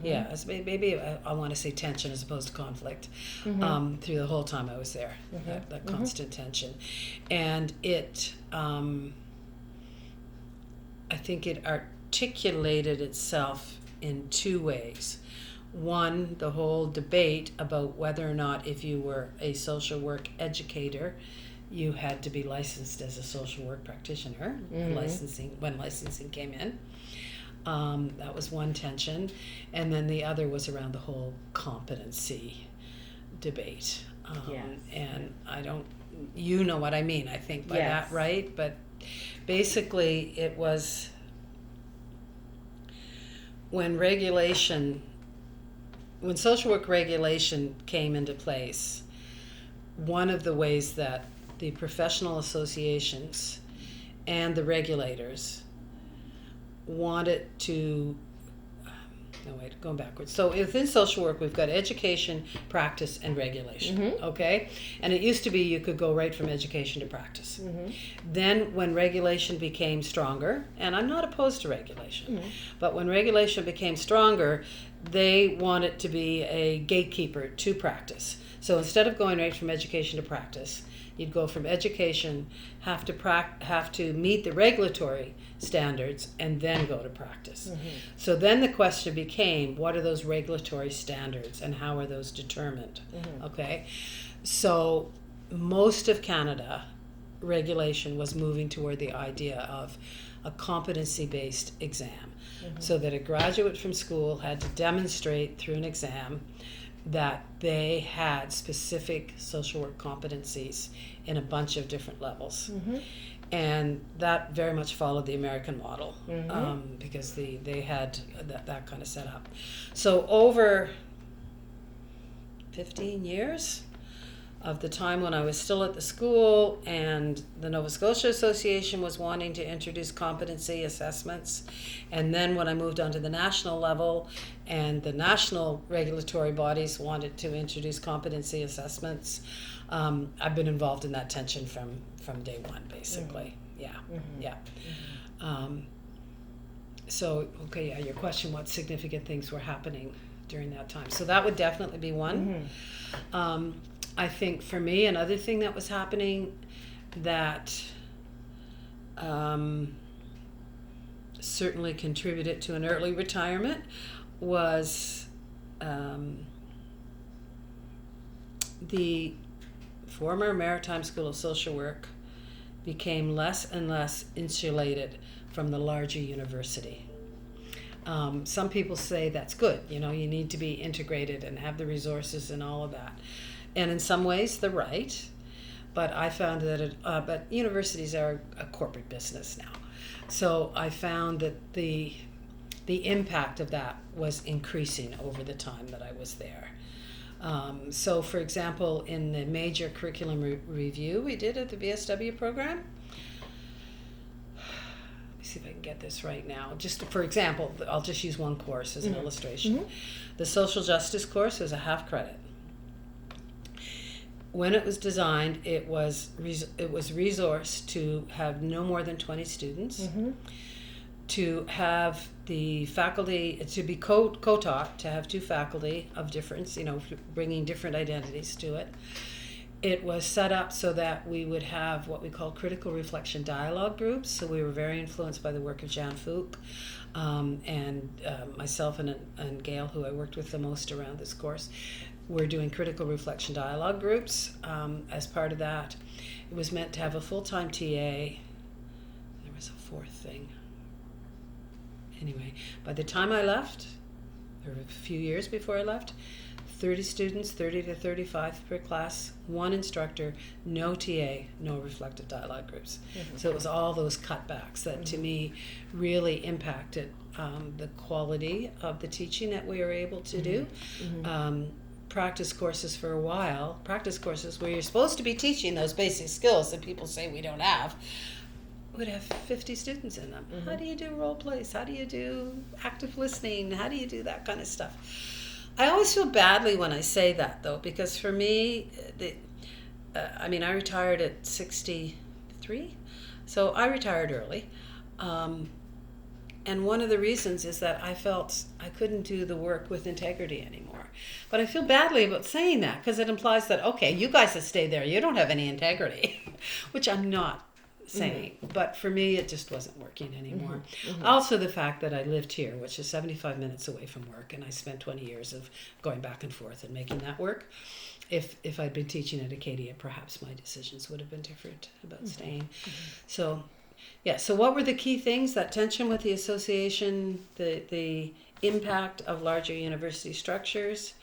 Yeah, maybe I want to say tension as opposed to conflict through the whole time I was there, that constant tension. And it, I think it articulated itself in two ways. One, the whole debate about whether or not if you were a social work educator, you had to be licensed as a social work practitioner, when licensing came in. That was one tension, and then the other was around the whole competency debate. And I don't, you know what I mean, I think by that, right? But basically it was when social work regulation came into place, one of the ways that the professional associations and the regulators wanted to, going backwards. So within social work, we've got education, practice, and regulation, okay? And it used to be you could go right from education to practice. Then when regulation became stronger, and I'm not opposed to regulation, but when regulation became stronger, they wanted to be a gatekeeper to practice. So instead of going right from education to practice, you'd go from education, have to meet the regulatory standards, and then go to practice. So then the question became, what are those regulatory standards and how are those determined? Okay, so most of Canada regulation was moving toward the idea of a competency-based exam, so that a graduate from school had to demonstrate through an exam that they had specific social work competencies in a bunch of different levels. And that very much followed the American model, because they had that kind of set up. So over 15 years of the time when I was still at the school, and the Nova Scotia Association was wanting to introduce competency assessments, and then when I moved on to the national level and the national regulatory bodies wanted to introduce competency assessments, I've been involved in that tension from day one, basically. So, your question, what significant things were happening during that time? So that would definitely be one. I think for me, another thing that was happening that certainly contributed to an early retirement was the former Maritime School of Social Work became less and less insulated from the larger university. Some people say that's good, you need to be integrated and have the resources and all of that. And in some ways, they're right. But I found that but universities are a corporate business now. So I found that the impact of that was increasing over the time that I was there. So, for example, in the major curriculum review we did at the VSW program, let me see if I can get this right now. Just for example, I'll just use one course as an illustration. The social justice course was a half credit. When it was designed, it was resourced to have no more than 20 students. to have the faculty, to be co-taught, to have two faculty of difference, bringing different identities to it. It was set up so that we would have what we call critical reflection dialogue groups. So we were very influenced by the work of Jan Fook, and myself and Gail, who I worked with the most around this course. We're doing critical reflection dialogue groups. As part of that, it was meant to have a full-time TA. There was a fourth thing. Anyway, by the time I left, or a few years before I left, 30 students, 30 to 35 per class, one instructor, no TA, no reflective dialogue groups. Mm-hmm. So it was all those cutbacks that to me really impacted the quality of the teaching that we were able to do. Mm-hmm. Practice courses for a while, practice courses where you're supposed to be teaching those basic skills that people say we don't have, would have 50 students in them. Mm-hmm. How do you do role plays? How do you do active listening? How do you do that kind of stuff? I always feel badly when I say that, though, because for me, I retired at 63, so I retired early. And one of the reasons is that I felt I couldn't do the work with integrity anymore. But I feel badly about saying that because it implies that, okay, you guys that stay there, you don't have any integrity, which I'm not saying. Mm-hmm. But for me, it just wasn't working anymore. Mm-hmm. Mm-hmm. Also, the fact that I lived here, which is 75 minutes away from work, and I spent 20 years of going back and forth and making that work. If I'd been teaching at Acadia, perhaps my decisions would have been different about mm-hmm. staying. Mm-hmm. So what were the key things? That tension with the association, the impact of larger university structures,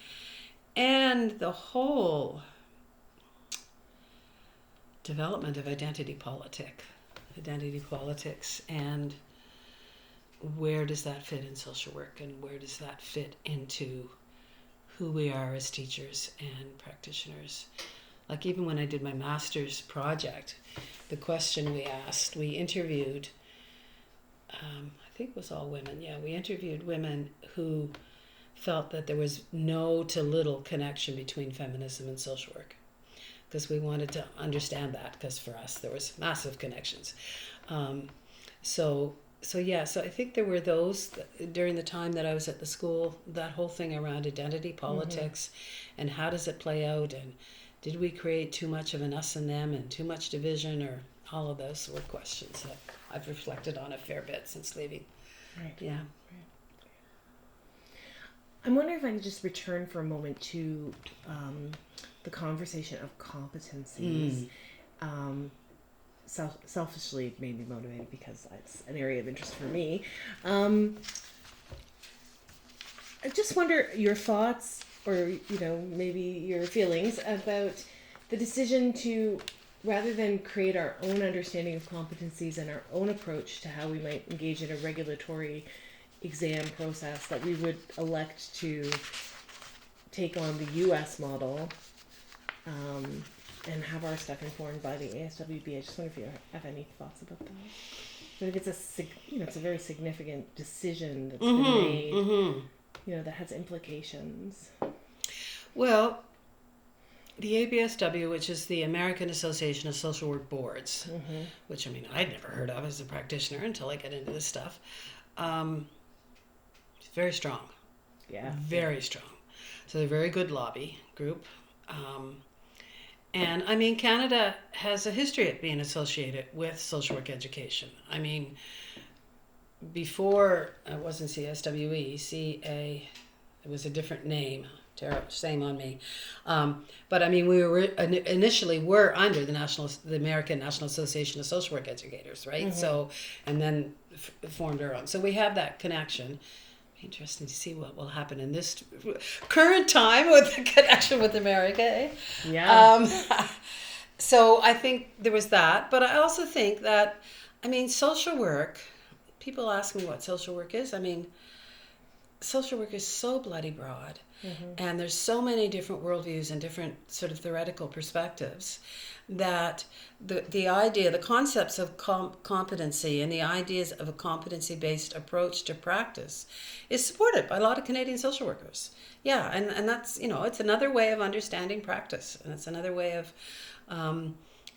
and the whole development of identity politics, and where does that fit in social work, and where does that fit into who we are as teachers and practitioners. Like even when I did my master's project, the question we interviewed, I think it was all women. Yeah, we interviewed women who felt that there was no to little connection between feminism and social work, because we wanted to understand that, because for us there was massive connections. So I think there were those during the time that I was at the school, that whole thing around identity politics, mm-hmm. and how does it play out, and did we create too much of an us and them and too much division, or all of those were questions that I've reflected on a fair bit since leaving. Right. Yeah. Right. I'm wondering if I could just return for a moment to the conversation of competencies. Selfishly made me motivated because it's an area of interest for me. I just wonder your thoughts, or maybe your feelings about the decision to, rather than create our own understanding of competencies and our own approach to how we might engage in a regulatory exam process, that we would elect to take on the US model and have our stuff informed by the ASWB. I just wonder if you have any thoughts about that. I think it's a very significant decision that's been made, mm-hmm. That has implications. Well, the ABSW, which is the American Association of Social Work Boards, mm-hmm. which I'd never heard of as a practitioner until I get into this stuff. It's very strong. Yeah. Very strong. So they're a very good lobby group. And Canada has a history of being associated with social work education. Before it wasn't CSWE, it was a different name. Shame on me. But we were initially under the American National Association of Social Work Educators, right? Mm-hmm. So, and then formed our own. So we have that connection. Interesting to see what will happen in this current time with the connection with America. Eh? Yeah. So I think there was that, but I also think that, social work, people ask me what social work is. Social work is so bloody broad, mm-hmm. and there's so many different worldviews and different sort of theoretical perspectives that the concepts of competency and the ideas of a competency-based approach to practice is supported by a lot of Canadian social workers. Yeah, and that's, it's another way of understanding practice, and it's another way of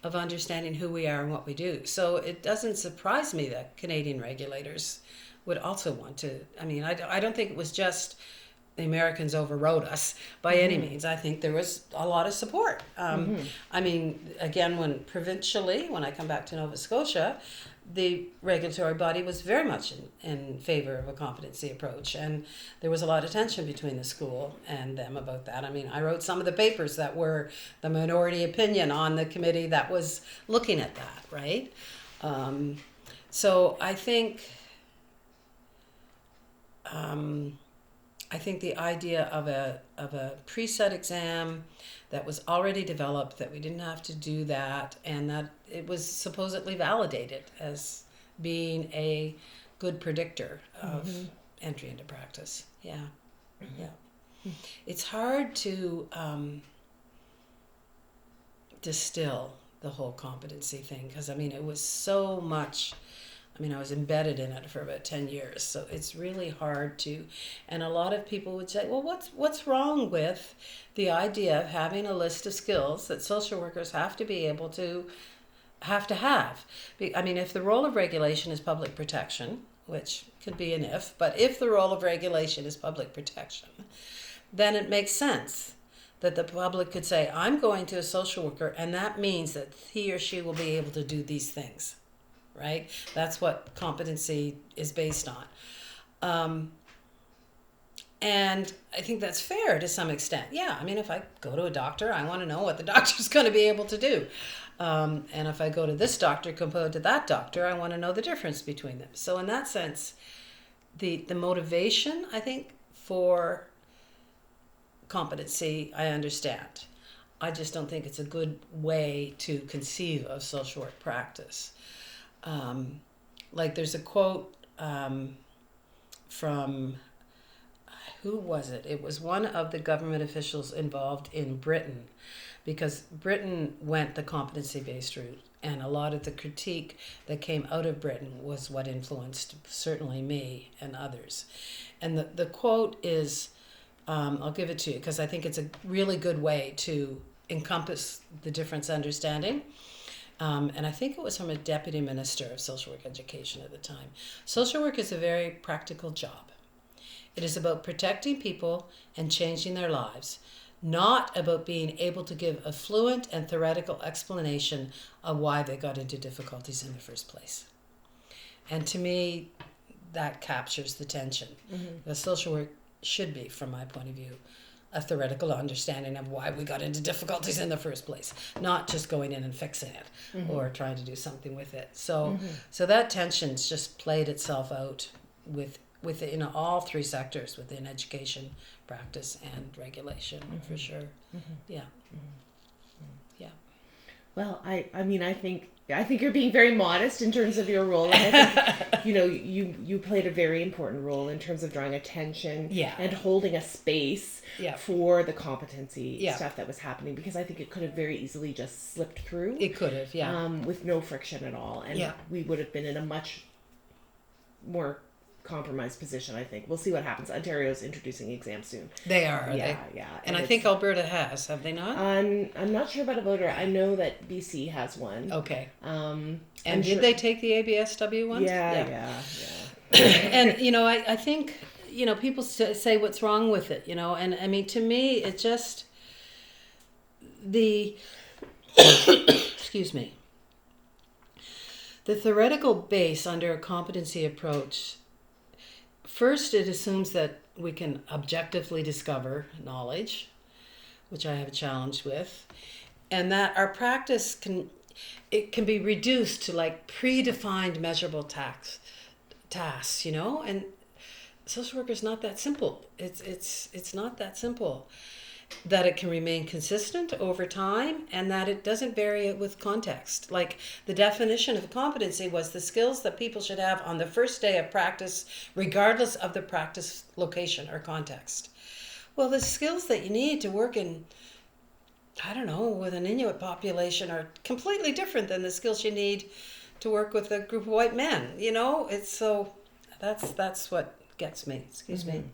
of understanding who we are and what we do. So it doesn't surprise me that Canadian regulators would also want to. I mean, I don't think it was just the Americans overrode us by any means. I think there was a lot of support. I mean, again, when I come back to Nova Scotia, the regulatory body was very much in favor of a competency approach, and there was a lot of tension between the school and them about that. I mean, I wrote some of the papers that were the minority opinion on the committee that was looking at that, right? So I think the idea of a preset exam that was already developed, that we didn't have to do that, and that it was supposedly validated as being a good predictor of entry into practice. Yeah. It's hard to distill the whole competency thing, because I mean, it was so much. I mean, I was embedded in it for about 10 years, so it's really hard to, and a lot of people would say, well, what's wrong with the idea of having a list of skills that social workers have to be able to have? I mean, if the role of regulation is public protection, which could be an if, but if the role of regulation is public protection, then it makes sense that the public could say, I'm going to a social worker, and that means that he or she will be able to do these things. Right? That's what competency is based on. And I think that's fair to some extent. Yeah, I mean, if I go to a doctor, I want to know what the doctor's going to be able to do. And if I go to this doctor compared to that doctor, I want to know the difference between them. So in that sense, the motivation, I think, for competency, I understand. I just don't think it's a good way to conceive of social work practice. Like there's a quote from, who was it? It was one of the government officials involved in Britain, because Britain went the competency-based route, and a lot of the critique that came out of Britain was what influenced certainly me and others. And the quote is, I'll give it to you because I think it's a really good way to encompass the difference understanding. And I think it was from a deputy minister of social work education at the time. Social work is a very practical job. It is about protecting people and changing their lives, not about being able to give a fluent and theoretical explanation of why they got into difficulties in the first place. And to me, that captures the tension. The social work should be, from my point of view, a theoretical understanding of why we got into difficulties in the first place, not just going in and fixing it or trying to do something with it. So that tension's just played itself out within all three sectors, within education, practice, and regulation, for sure. Yeah. Well, I mean, I think you're being very modest in terms of your role. And I think, you played a very important role in terms of drawing attention and holding a space for the competency stuff that was happening, because I think it could have very easily just slipped through. It could have, with no friction at all. And we would have been in a much more compromised position, I think. We'll see what happens. Ontario's introducing exams soon. They are. Yeah. And I think Alberta have they not? I'm not sure about Alberta. I know that BC has one. Okay. And did they take the ABSW ones? Yeah. And I think people say what's wrong with it, and I mean, to me, it just excuse me. The theoretical base under a competency approach. First, it assumes that we can objectively discover knowledge, which I have a challenge with, and that our practice can be reduced to like predefined measurable tasks, and social work is not that simple. It's not that simple. That it can remain consistent over time, and that it doesn't vary with context. Like the definition of competency was the skills that people should have on the first day of practice, regardless of the practice location or context. Well, the skills that you need to work in, with an Inuit population are completely different than the skills you need to work with a group of white men. It's so, that's what gets me. Excuse me.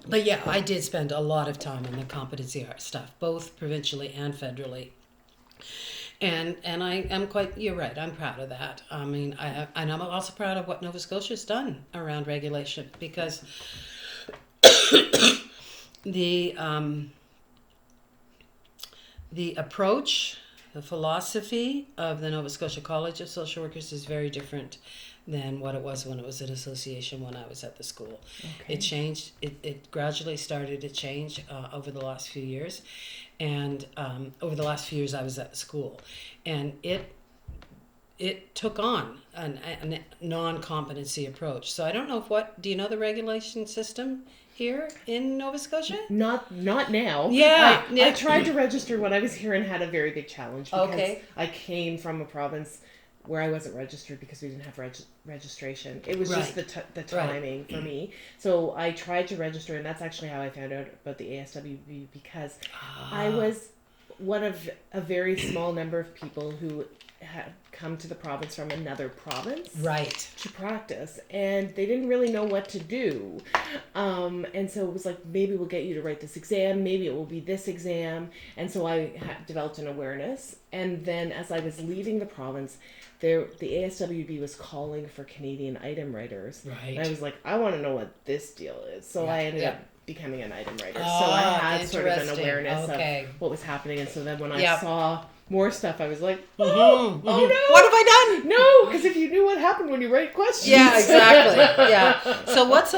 But yeah, I did spend a lot of time on the competency art stuff, both provincially and federally. And I am quite, you're right, I'm proud of that. I mean, and I'm also proud of what Nova Scotia's done around regulation, because the approach, the philosophy of the Nova Scotia College of Social Workers is very different than what it was when it was an association when I was at the school. Okay. It changed. It gradually started to change over the last few years. And over the last few years I was at the school. And it took on a non-competency approach. So I don't know do you know the regulation system here in Nova Scotia? Not now. Yeah. I tried to register when I was here and had a very big challenge because Okay. I came from a province where I wasn't registered because we didn't have registration. It was just the timing for me. So I tried to register, and that's actually how I found out about the ASWB, because I was one of a very small number of people who had come to the province from another province to practice, and they didn't really know what to do, and so it was like, maybe we'll get you to write this exam, maybe it will be this exam. And so I developed an awareness, and then as I was leaving the province, the ASWB was calling for Canadian item writers, and I was like, I want to know what this deal is. So I ended up becoming an item writer. So I had sort of an awareness of what was happening. And so then when I saw more stuff, I was like, oh no, what have I done? No, because if you knew what happened when you write questions. Yeah, exactly. Yeah. So what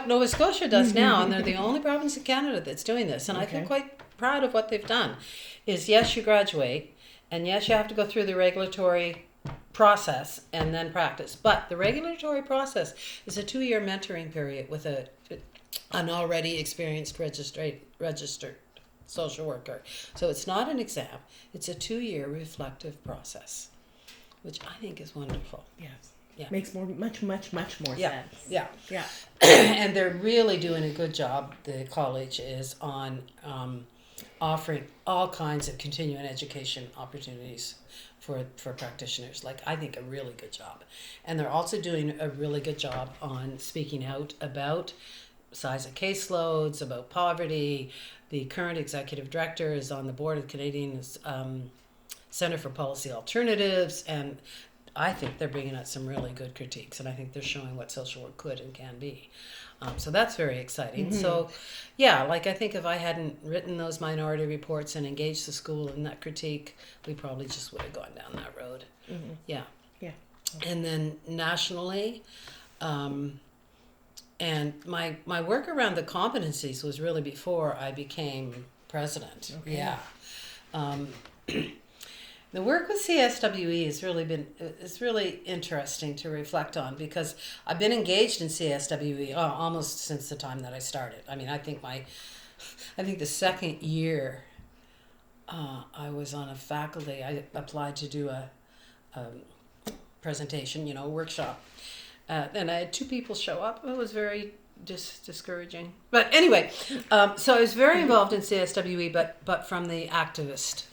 Nova Scotia does now, and they're the only province in Canada that's doing this, and I feel quite proud of what they've done, is yes, you graduate, and yes, you have to go through the regulatory process and then practice. But the regulatory process is a 2-year mentoring period with an already experienced registered social worker. So it's not an exam. It's a 2-year reflective process, which I think is wonderful. Yes. Yeah. Makes much more sense. Yeah. Yeah. And they're really doing a good job. The college is on offering all kinds of continuing education opportunities for practitioners. Like, I think a really good job. And they're also doing a really good job on speaking out about size of caseloads, about poverty. The current executive director is on the board of the Canadian Center for Policy Alternatives, and I think they're bringing out some really good critiques, and I think they're showing what social work could and can be. So that's very exciting. Mm-hmm. So, yeah, like, I think if I hadn't written those minority reports and engaged the school in that critique, we probably just would have gone down that road. Mm-hmm. Yeah. Yeah. And then nationally, and my work around the competencies was really before I became president. Okay. Yeah. The work with CSWE has really been, it's really interesting to reflect on, because I've been engaged in CSWE almost since the time that I started. I mean, I think the second year I was on a faculty, I applied to do a presentation, workshop. And I had 2 people show up. It was very discouraging. But anyway, so I was very involved in CSWE, but from the activist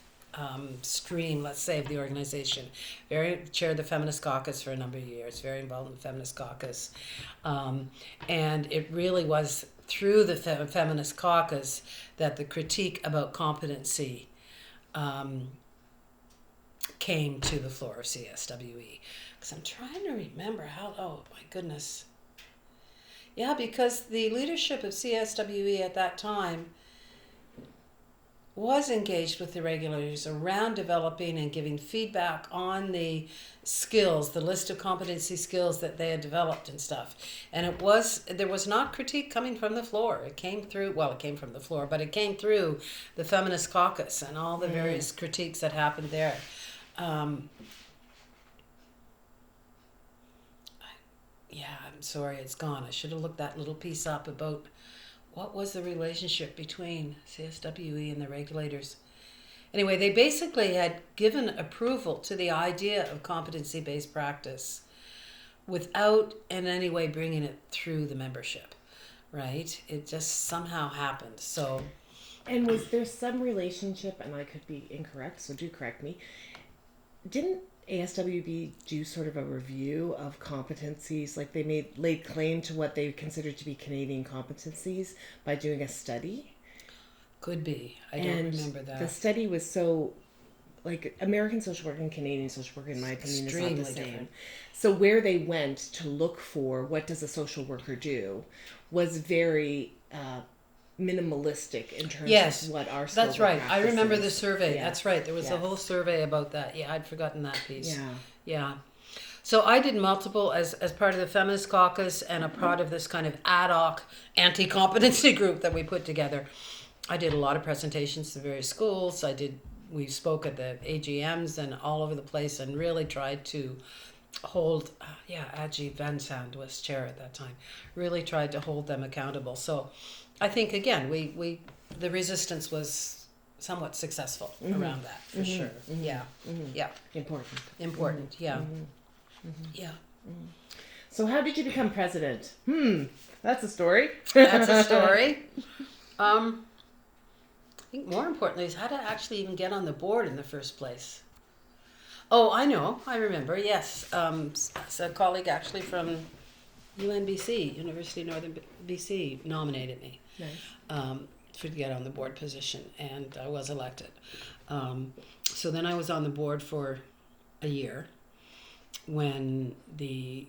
stream, let's say, of the organization. Chaired the Feminist Caucus for a number of years, very involved in the Feminist Caucus. And it really was through the Feminist Caucus that the critique about competency came to the floor of CSWE. Because I'm trying to remember how, oh my goodness. Yeah, because the leadership of CSWE at that time was engaged with the regulators around developing and giving feedback on the skills, the list of competency skills that they had developed and stuff. And there was not critique coming from the floor. It came through, it came from the floor, but it came through the Feminist Caucus and all the various critiques that happened there. I'm sorry, it's gone. I should have looked that little piece up about what was the relationship between CSWE and the regulators. Anyway, they basically had given approval to the idea of competency-based practice without in any way bringing it through the membership, right? It just somehow happened. So, and was there some relationship, and I could be incorrect, so do correct me, ASWB do sort of a review of competencies? Like they laid claim to what they considered to be Canadian competencies by doing a study? Could be. I don't remember that. The study was so, like, American social work and Canadian social work, in my opinion, is not the same. Different. So where they went to look for what does a social worker do was very minimalistic in terms of what our skill that's right. I remember the survey. Yes. That's right. There was a whole survey about that. Yeah, I'd forgotten that piece. Yeah. Yeah. So I did multiple as part of the Feminist Caucus and a part of this kind of ad hoc anti-competency group that we put together. I did a lot of presentations to various schools. We spoke at the AGMs and all over the place and really tried to hold, Ajit Van Sand was chair at that time, really tried to hold them accountable. So I think, again, the resistance was somewhat successful around that, for sure. Yeah, yeah. Important, yeah. Yeah. So how did you become president? That's a story. That's a story. I think more importantly is how to actually even get on the board in the first place. Oh, I know. I remember. Yes. So a colleague actually from UNBC, University of Northern BC, nominated me. Nice. To get on the board position, and I was elected. So then I was on the board for a year when the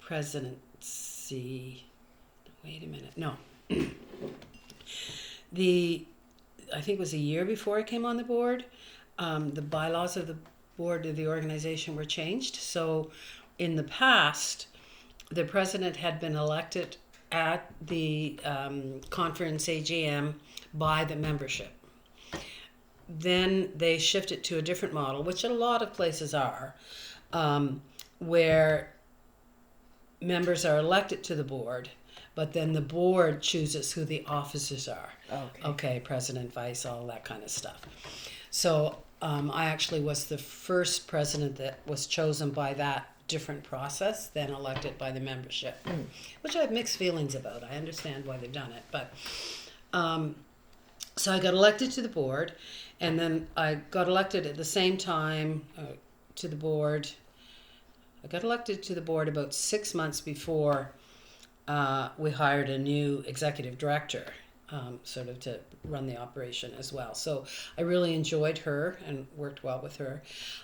presidency. Wait a minute. No. I think it was a year before I came on the board. The bylaws of the board of the organization were changed. So in the past, the president had been elected at the conference AGM by the membership. Then they shifted to a different model, which a lot of places are, where members are elected to the board, but then the board chooses who the officers are. Okay, president, vice, all that kind of stuff. So I actually was the first president that was chosen by that different process than elected by the membership, which I have mixed feelings about. I understand why they've done it, but so I got elected to the board, and then I got elected at the same time to the board. I got elected to the board about 6 months before we hired a new executive director, sort of to run the operation as well. So I really enjoyed her and worked well with her.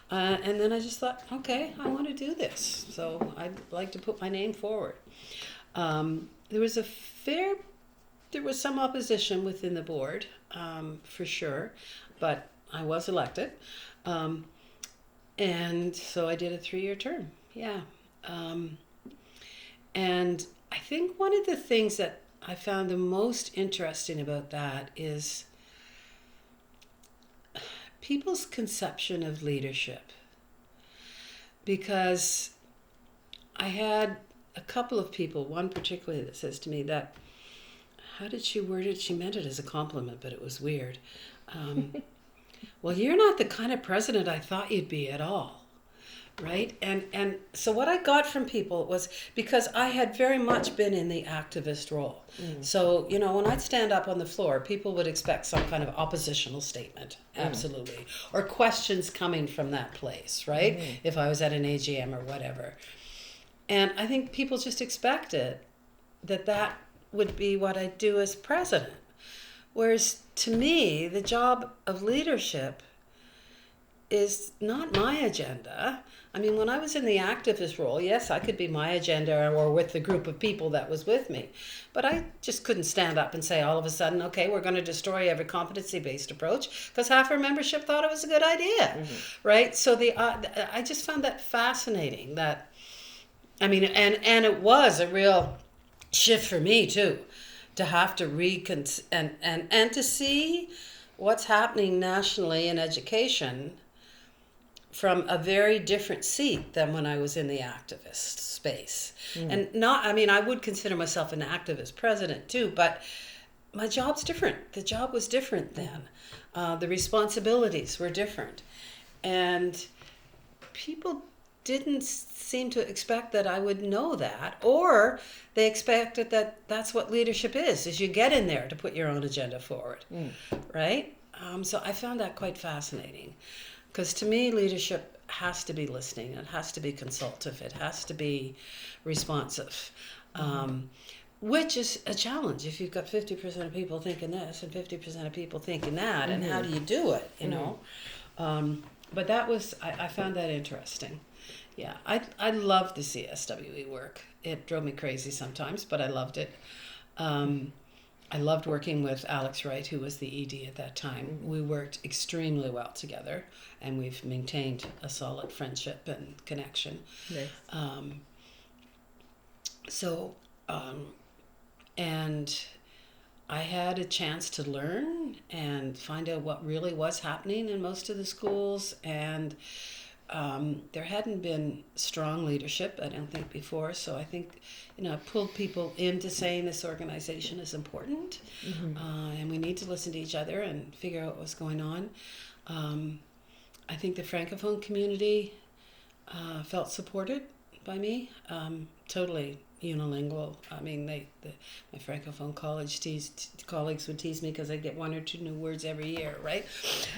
And then I just thought, okay, I want to do this. So I'd like to put my name forward. There was some opposition within the board, for sure, but I was elected. And so I did a 3-year term. Yeah. And I think one of the things that I found the most interesting about that is people's conception of leadership. Because I had a couple of people, one particularly that says to me that, how did she word it? She meant it as a compliment, but it was weird. Well, you're not the kind of president I thought you'd be at all. Right? And so what I got from people was, because I had very much been in the activist role. So, when I'd stand up on the floor, people would expect some kind of oppositional statement. Absolutely. Or questions coming from that place, right? If I was at an AGM or whatever. And I think people just expected that would be what I'd do as president. Whereas to me, the job of leadership is not my agenda. I mean, when I was in the activist role, yes, I could be my agenda or with the group of people that was with me. But I just couldn't stand up and say all of a sudden, okay, we're going to destroy every competency-based approach because half our membership thought it was a good idea, right? So I just found that fascinating. And it was a real shift for me too, to have to and to see what's happening nationally in education from a very different seat than when I was in the activist space. And I would consider myself an activist president too, but my job's different. The job was different then. The responsibilities were different. And people didn't seem to expect that I would know that, or they expected that that's what leadership is you get in there to put your own agenda forward, right? So I found that quite fascinating. Because to me, leadership has to be listening, it has to be consultative, it has to be responsive, which is a challenge if you've got 50% of people thinking this and 50% of people thinking that, and how do you do it, you know? But that was, I found that interesting. Yeah, I loved the CSWE work. It drove me crazy sometimes, but I loved it. I loved working with Alex Wright, who was the ED at that time. We worked extremely well together, and we've maintained a solid friendship and connection. Nice. And I had a chance to learn and find out what really was happening in most of the schools, and there hadn't been strong leadership, I don't think, before. So I think, I pulled people into saying this organization is important, and we need to listen to each other and figure out what's going on. I think the Francophone community felt supported by me, totally unilingual. I mean, my Francophone colleagues would tease me because I get 1 or 2 new words every year, right?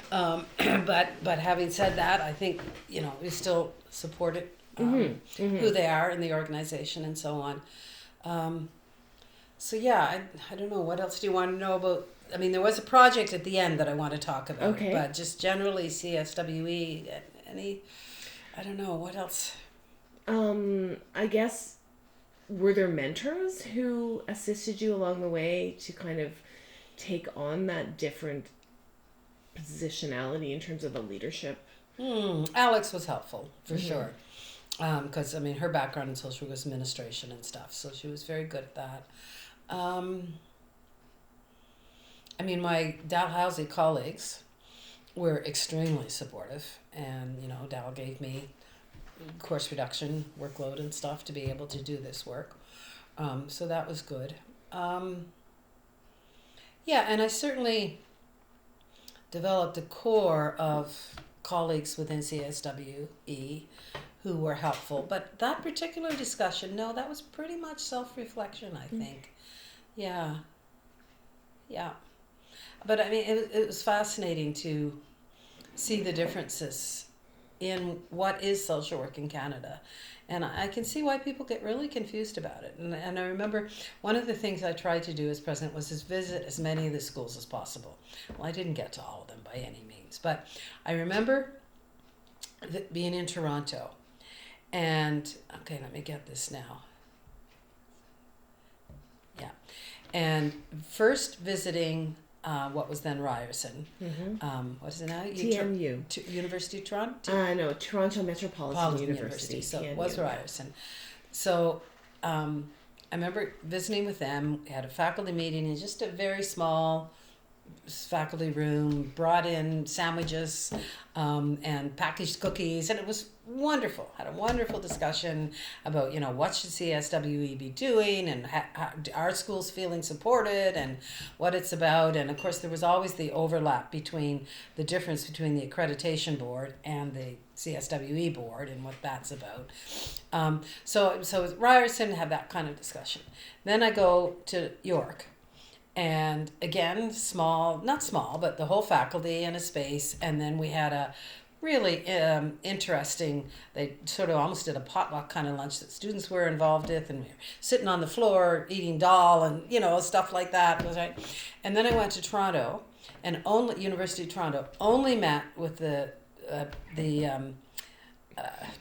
But having said that, I think we still supported who they are in the organization and so on. So yeah, I don't know, what else do you want to know about? I mean, there was a project at the end that I want to talk about, but just generally CSWE, I don't know, what else? I guess, were there mentors who assisted you along the way to kind of take on that different positionality in terms of the leadership? Alex was helpful, for sure. Because, her background in social work was administration and stuff, so she was very good at that. My Dalhousie colleagues were extremely supportive, and, Dal gave me course reduction workload and stuff to be able to do this work. So that was good. And I certainly developed a core of colleagues within CSWE who were helpful. But that particular discussion, no, that was pretty much self-reflection, I think. Yeah. But it was fascinating to see the differences in what is social work in Canada. And I can see why people get really confused about it. And I remember one of the things I tried to do as president was just visit as many of the schools as possible. Well, I didn't get to all of them by any means, but I remember being in Toronto. And, okay, let me get this now. Yeah. And first visiting what was then Ryerson. What is it now? TMU. University of Toronto? No, Toronto Metropolitan University. So TMU. it was Ryerson. So I remember visiting with them. We had a faculty meeting in just a very small faculty room, brought in sandwiches and packaged cookies, and it was wonderful. Had a wonderful discussion about, what should CSWE be doing, and how our schools feeling supported, and what it's about. And of course, there was always the overlap between the difference between the accreditation board and the CSWE board and what that's about. So Ryerson had that kind of discussion. Then I go to York. And again, not small, but the whole faculty in a space. And then we had a really interesting, they sort of almost did a potluck kind of lunch that students were involved with. And we were sitting on the floor eating dal and, stuff like that. Was right. And then I went to Toronto, and University of Toronto only met with the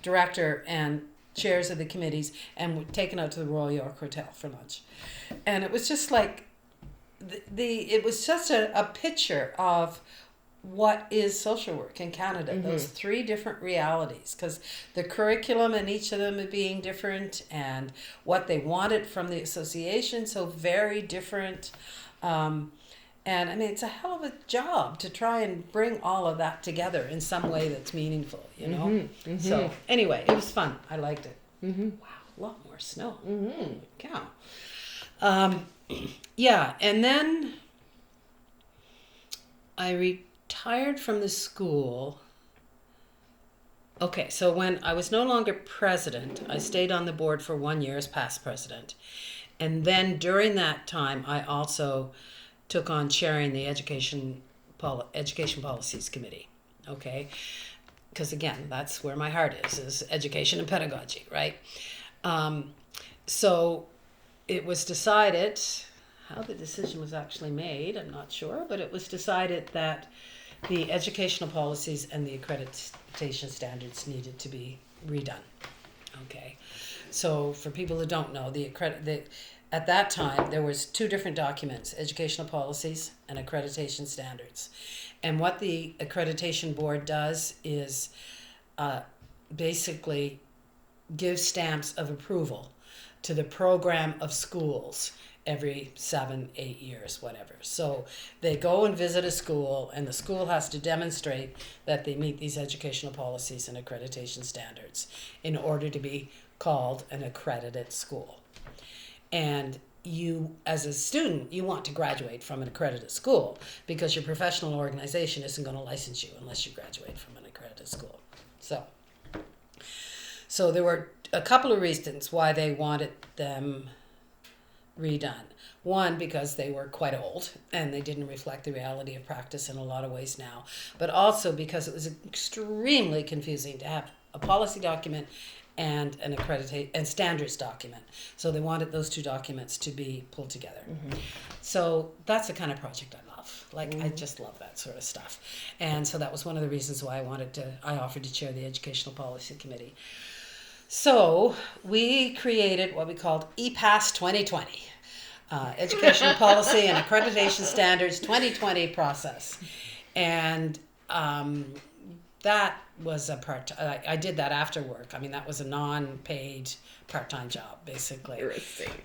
director and chairs of the committees, and were taken out to the Royal York Hotel for lunch. And it was just like, it was such a picture of what is social work in Canada, those 3 different realities, because the curriculum in each of them are being different, and what they wanted from the association, so very different. And it's a hell of a job to try and bring all of that together in some way that's meaningful, So anyway, it was fun. I liked it. Wow, a lot more snow. Cow. Yeah, and then I retired from the school. Okay, so when I was no longer president, I stayed on the board for 1 year as past president. And then during that time, I also took on chairing the Education Policies Committee. Okay. because again, that's where my heart is education and pedagogy, right? So it was decided, how the decision was actually made, I'm not sure, but it was decided that the educational policies and the accreditation standards needed to be redone. Okay, so for people who don't know, at that time there was two different documents: educational policies and accreditation standards. And what the accreditation board does is basically give stamps of approval to the program of schools every 7-8 years, whatever. So they go and visit a school, and the school has to demonstrate that they meet these educational policies and accreditation standards in order to be called an accredited school. And you, as a student, you want to graduate from an accredited school because your professional organization isn't going to license you unless you graduate from an accredited school. So there were a couple of reasons why they wanted them redone. One, because they were quite old and they didn't reflect the reality of practice in a lot of ways now, but also because it was extremely confusing to have a policy document and an accreditation and standards document. So they wanted those two documents to be pulled together. Mm-hmm. So that's the kind of project I love. I just love that sort of stuff. And so that was one of the reasons why I offered to chair the Educational Policy Committee. So we created what we called EPAS 2020, Educational Policy and Accreditation Standards 2020 process. And that was I did that after work. I mean, that was a non-paid part-time job, basically.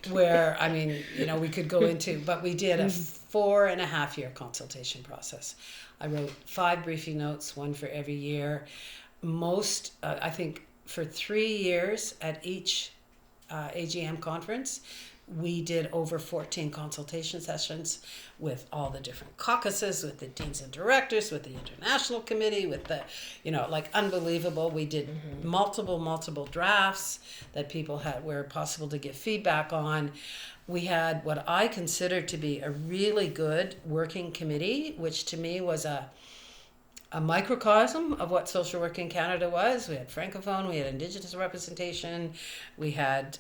Where, I mean, we could go into, but we did a 4.5-year consultation process. I wrote 5 briefing notes, one for every year. I think, for 3 years at each AGM conference, we did over 14 consultation sessions with all the different caucuses, with the deans and directors, with the international committee, with the, unbelievable. We did multiple drafts that people had where possible to give feedback on. We had what I consider to be a really good working committee, which to me was a microcosm of what social work in Canada was. We had Francophone, we had Indigenous representation, we had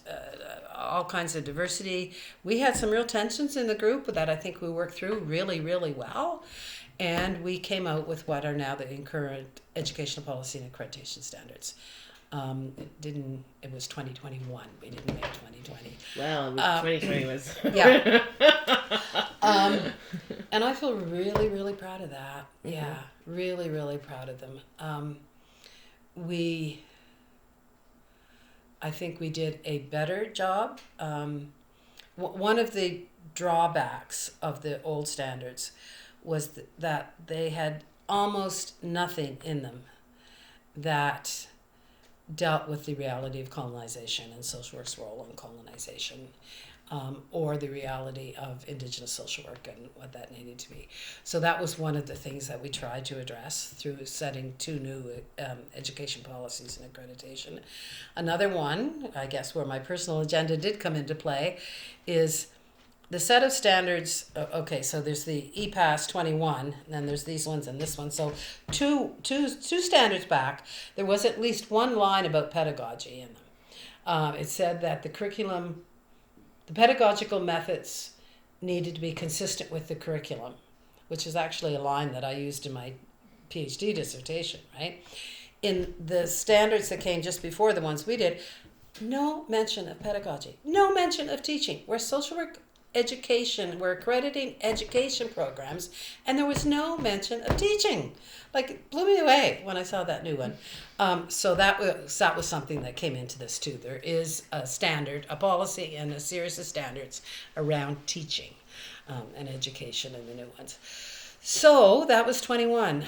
all kinds of diversity. We had some real tensions in the group that I think we worked through really, really well. And we came out with what are now the current educational policy and accreditation standards. It was 2021. We didn't make 2020. Well, 2020 was. Yeah. And I feel really, really proud of that. Mm-hmm. Yeah, really, really proud of them. I think we did a better job. One of the drawbacks of the old standards was that they had almost nothing in them that dealt with the reality of colonization and social work's role in colonization, or the reality of Indigenous social work and what that needed to be. So that was one of the things that we tried to address through setting 2 new education policies and accreditation. Another one, I guess, where my personal agenda did come into play is the set of standards. Okay, so there's the EPAS 21, and then there's these ones and this one. So two standards back, there was at least one line about pedagogy in them. It said that the pedagogical methods needed to be consistent with the curriculum, which is actually a line that I used in my PhD dissertation, right? In the standards that came just before the ones we did, no mention of pedagogy, no mention of teaching. We're social work education, we're accrediting education programs, and there was no mention of teaching. It blew me away when I saw that new one. So that was something that came into this too. There is a standard, a policy, and a series of standards around teaching and education in the new ones. So that was 21.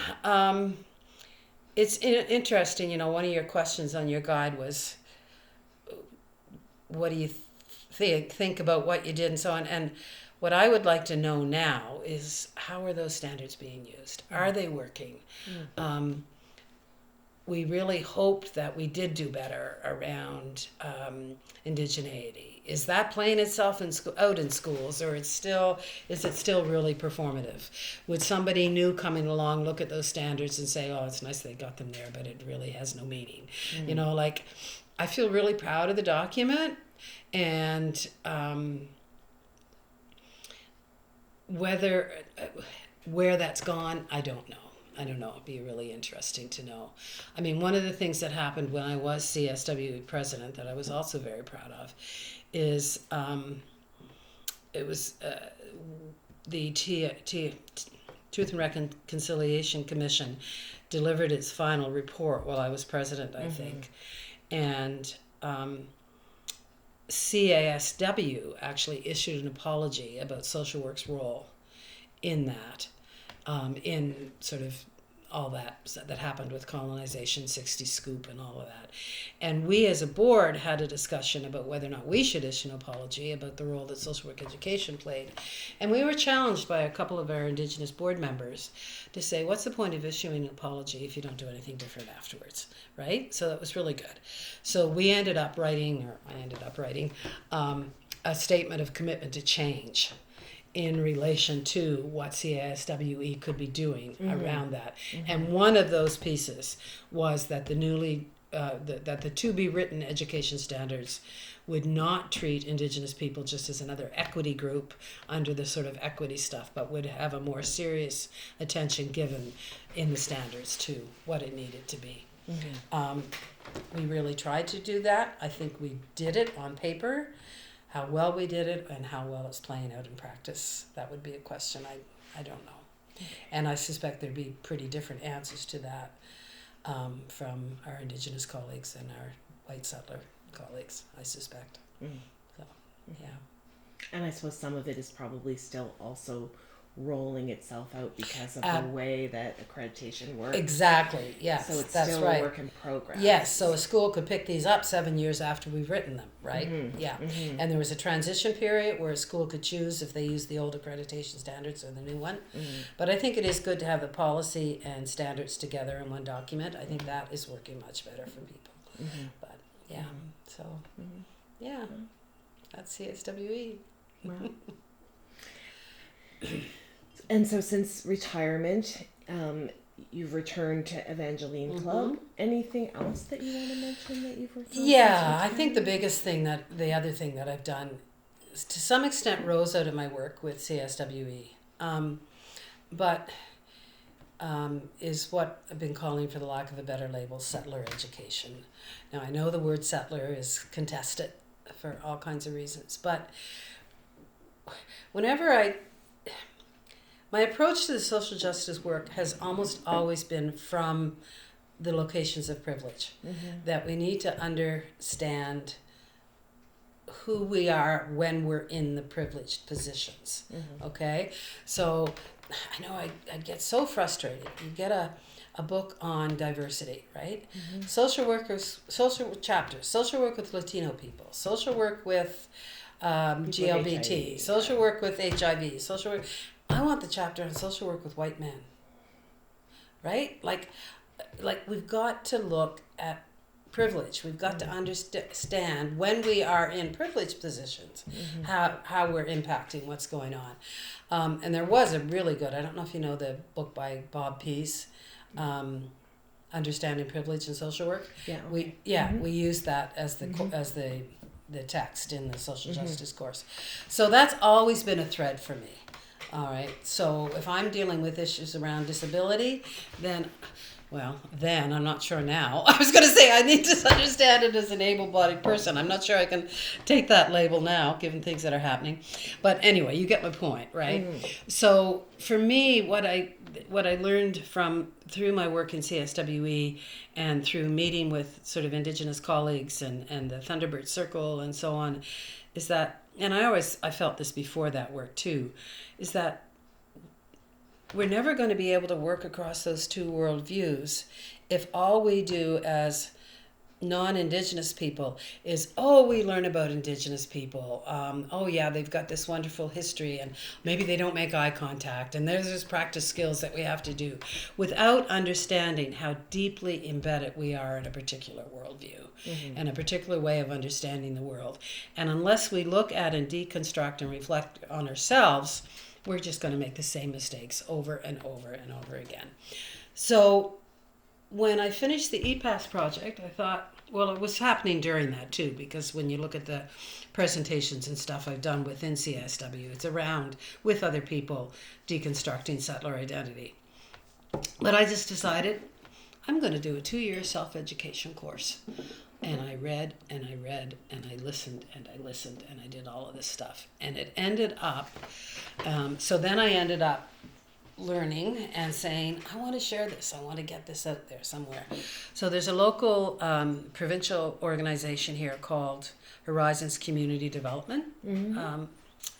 It's interesting, one of your questions on your guide was, what do you think about what you did and so on? And what I would like to know now is, how are those standards being used? Are they working? we really hoped that we did do better around indigeneity. Is that playing itself out in schools, or is it still really performative? Would somebody new coming along look at those standards and say, "Oh, it's nice they got them there, but it really has no meaning"? You know, like, I feel really proud of the document, and where that's gone, I don't know. It'd be really interesting to know. I mean, one of the things that happened when I was CSWE president that I was also very proud of is it was the Truth and Reconciliation Commission delivered its final report while I was president, I think. And CASW actually issued an apology about social work's role in that. In sort of all that happened with colonization, 60 Scoop and all of that. And we as a board had a discussion about whether or not we should issue an apology about the role that social work education played. And we were challenged by a couple of our Indigenous board members to say, what's the point of issuing an apology if you don't do anything different afterwards, right? So that was really good. So I ended up writing a statement of commitment to change in relation to what CASWE could be doing around that. And one of those pieces was that that the to be written education standards would not treat Indigenous people just as another equity group under the sort of equity stuff, but would have a more serious attention given in the standards to what it needed to be. We really tried to do that. I think we did it on paper. How well we did it and how well it's playing out in practice, that would be a question I don't know. And I suspect there'd be pretty different answers to that from our Indigenous colleagues and our white settler colleagues, I suspect. So, yeah. And I suppose some of it is probably still also rolling itself out because of the way that accreditation works. Exactly, yes, so it's that's still right. a work in progress. Yes, so a school could pick these up 7 years after we've written them, right? And there was a transition period where a school could choose if they use the old accreditation standards or the new one. But I think it is good to have the policy and standards together in one document. I think that is working much better for people. But yeah, so yeah, that's CSWE. Wow. And so since retirement, you've returned to Evangeline Club. Anything else that you want to mention that you've worked on? Yeah, I think the other thing that I've done is to some extent rose out of my work with CSWE, but is what I've been calling, for the lack of a better label, settler education. Now, I know the word settler is contested for all kinds of reasons, but my approach to the social justice work has almost always been from the locations of privilege, that we need to understand who we are when we're in the privileged positions, okay? So I know I get so frustrated. You get a book on diversity, right? Social workers, social chapters, social work with Latino people, social work with GLBT, HIV, social work with HIV, social work. I want the chapter on social work with white men, right? Like we've got to look at privilege. We've got to understand when we are in privileged positions, how we're impacting what's going on. And there was a really good, I don't know if you know the book by Bob Pease, Understanding Privilege in Social Work. Yeah. Okay. We use that as the text in the social justice course. So that's always been a thread for me. All right. So if I'm dealing with issues around disability, then I'm not sure now. I was going to say I need to understand it as an able-bodied person. I'm not sure I can take that label now, given things that are happening. But anyway, you get my point, right? So for me, what I learned through my work in CSWE and through meeting with sort of Indigenous colleagues and the Thunderbird Circle and so on, is that, and I felt this before that work too, is that we're never going to be able to work across those two worldviews if all we do as non-Indigenous people is, oh, we learn about Indigenous people. Oh yeah, they've got this wonderful history, and maybe they don't make eye contact, and there's this practice skills that we have to do, without understanding how deeply embedded we are in a particular worldview and a particular way of understanding the world. And unless we look at and deconstruct and reflect on ourselves, we're just going to make the same mistakes over and over and over again. So when I finished the EPAS project, I thought, well, it was happening during that too, because when you look at the presentations and stuff I've done within CSW, it's around, with other people, deconstructing settler identity. But I just decided I'm going to do a 2-year self-education course. And I read and I read and I listened and I listened and I did all of this stuff. And it ended up, so then I ended up learning and saying, I want to share this. I want to get this out there somewhere. So there's a local provincial organization here called Horizons Community Development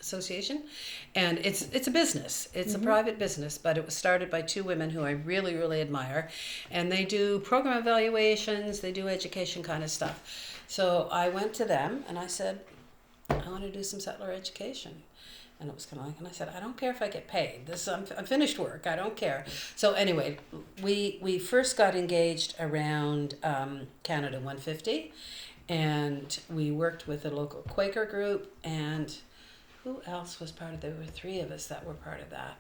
Association. And it's a business. It's a private business, but it was started by 2 women who I really, really admire. And they do program evaluations. They do education kind of stuff. So I went to them and I said, I want to do some settler education. And it was kind of like, and I said, I don't care if I get paid. I'm finished work. I don't care. So anyway, we first got engaged around Canada 150, and we worked with a local Quaker group, and who else was part of it? There were 3 of us that were part of that.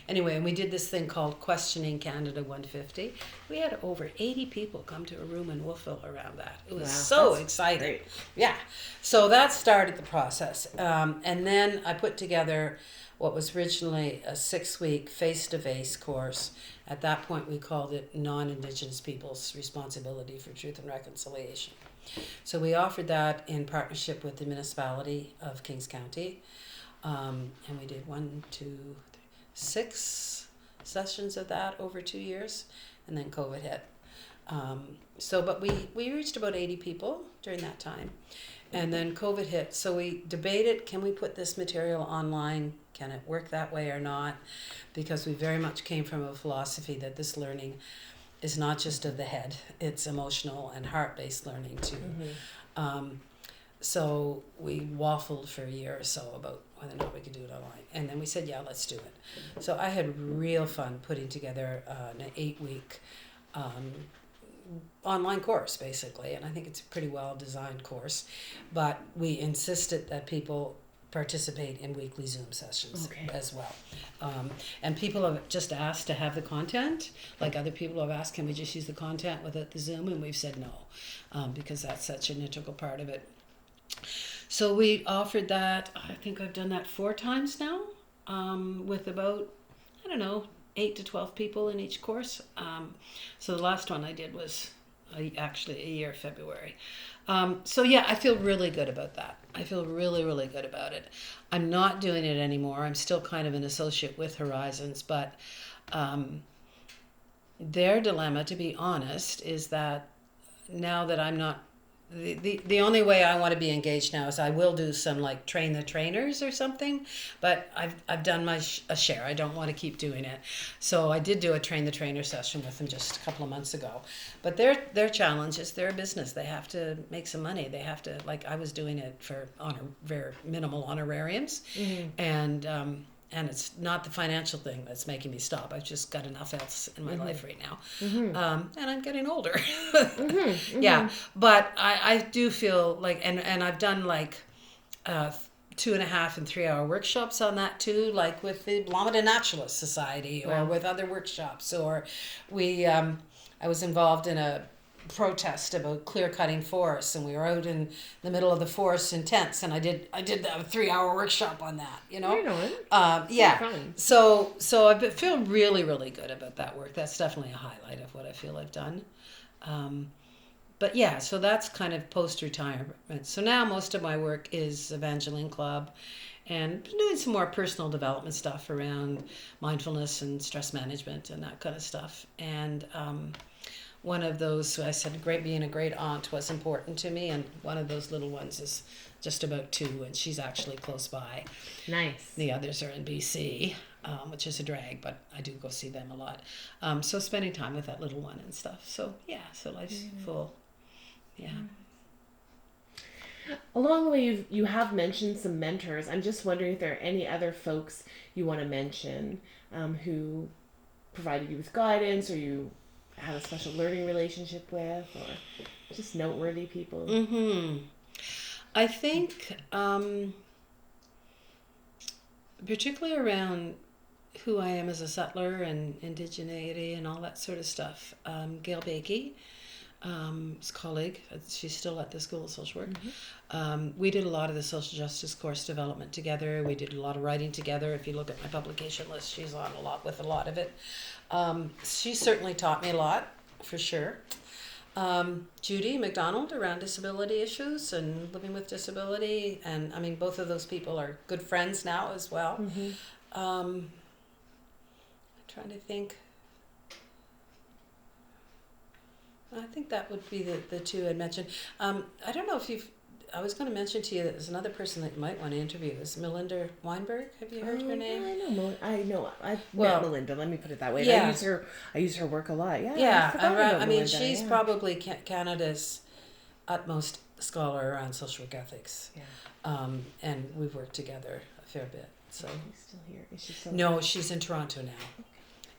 Anyway, and we did this thing called Questioning Canada 150. We had over 80 people come to a room in Wolfville around that. It was so exciting. Great. Yeah. So that started the process. And then I put together what was originally a 6-week face-to-face course. At that point, we called it Non-Indigenous Peoples' Responsibility for Truth and Reconciliation. So we offered that in partnership with the municipality of Kings County. And we did 6 sessions of that over 2 years, and then COVID hit. But we reached about 80 people during that time, and then COVID hit. So we debated, can we put this material online? Can it work that way or not? Because we very much came from a philosophy that this learning is not just of the head, it's emotional and heart-based learning too. So we waffled for a year or so about whether or not we could do it online. And then we said, yeah, let's do it. So I had real fun putting together an 8-week online course, basically. And I think it's a pretty well-designed course. But we insisted that people participate in weekly Zoom sessions as well. And people have just asked to have the content. Like other people have asked, can we just use the content without the Zoom? And we've said no, because that's such an integral part of it. So we offered that. I think I've done that 4 times now, with about, 8 to 12 people in each course. So the last one I did was actually a year, February. So yeah, I feel really good about that. I feel really, really good about it. I'm not doing it anymore. I'm still kind of an associate with Horizons, but their dilemma, to be honest, is that now that I'm not, the only way I want to be engaged now is I will do some like train the trainers or something, but I've done a share. I don't want to keep doing it. So I did do a train the trainer session with them just a couple of months ago. But their challenge is they're a business. They have to make some money. They have to, like I was doing it for very minimal honorariums, and it's not the financial thing that's making me stop. I've just got enough else in my life right now. And I'm getting older. Yeah, but I do feel like, and I've done like 2.5 and 3 hour workshops on that too, like with the Blomidon Naturalist Society or with other workshops, or I was involved in a protest about clear cutting forests, and we were out in the middle of the forest in tents, and I did a 3-hour workshop on that, So I feel really, really good about that work. That's definitely a highlight of what I feel I've done. But yeah, so that's kind of post-retirement. So now most of my work is Evangeline Club and doing some more personal development stuff around mindfulness and stress management and that kind of stuff. And one of those, I said, being a great aunt was important to me, and one of those little ones is just about 2, and she's actually close by. Nice. The others are in BC, which is a drag, but I do go see them a lot. So spending time with that little one and stuff. So yeah, so life's full. Yeah. Along the way, you have mentioned some mentors. I'm just wondering if there are any other folks you want to mention who provided you with guidance, or you had a special learning relationship with, or just noteworthy people. I think, particularly around who I am as a settler and indigeneity and all that sort of stuff, Gail Bakey, his colleague, she's still at the School of Social Work. We did a lot of the social justice course development together. We did a lot of writing together. If you look at my publication list, she's on a lot with a lot of it. She certainly taught me a lot, for sure. Judy McDonald around disability issues and living with disability, and I mean both of those people are good friends now as well. I'm trying to think. I think that would be the two I'd mention. I don't know if I was going to mention to you that there's another person that you might want to interview is Melinda Weinberg. Have you heard her name? Yeah, I know. I've met Melinda. Let me put it that way. Yeah. I use her work a lot. Yeah. I mean, Melinda, she's probably Canada's utmost scholar around social work ethics. Yeah. And we've worked together a fair bit. So. She's still here. Is she still? No, she's in Toronto now. Okay.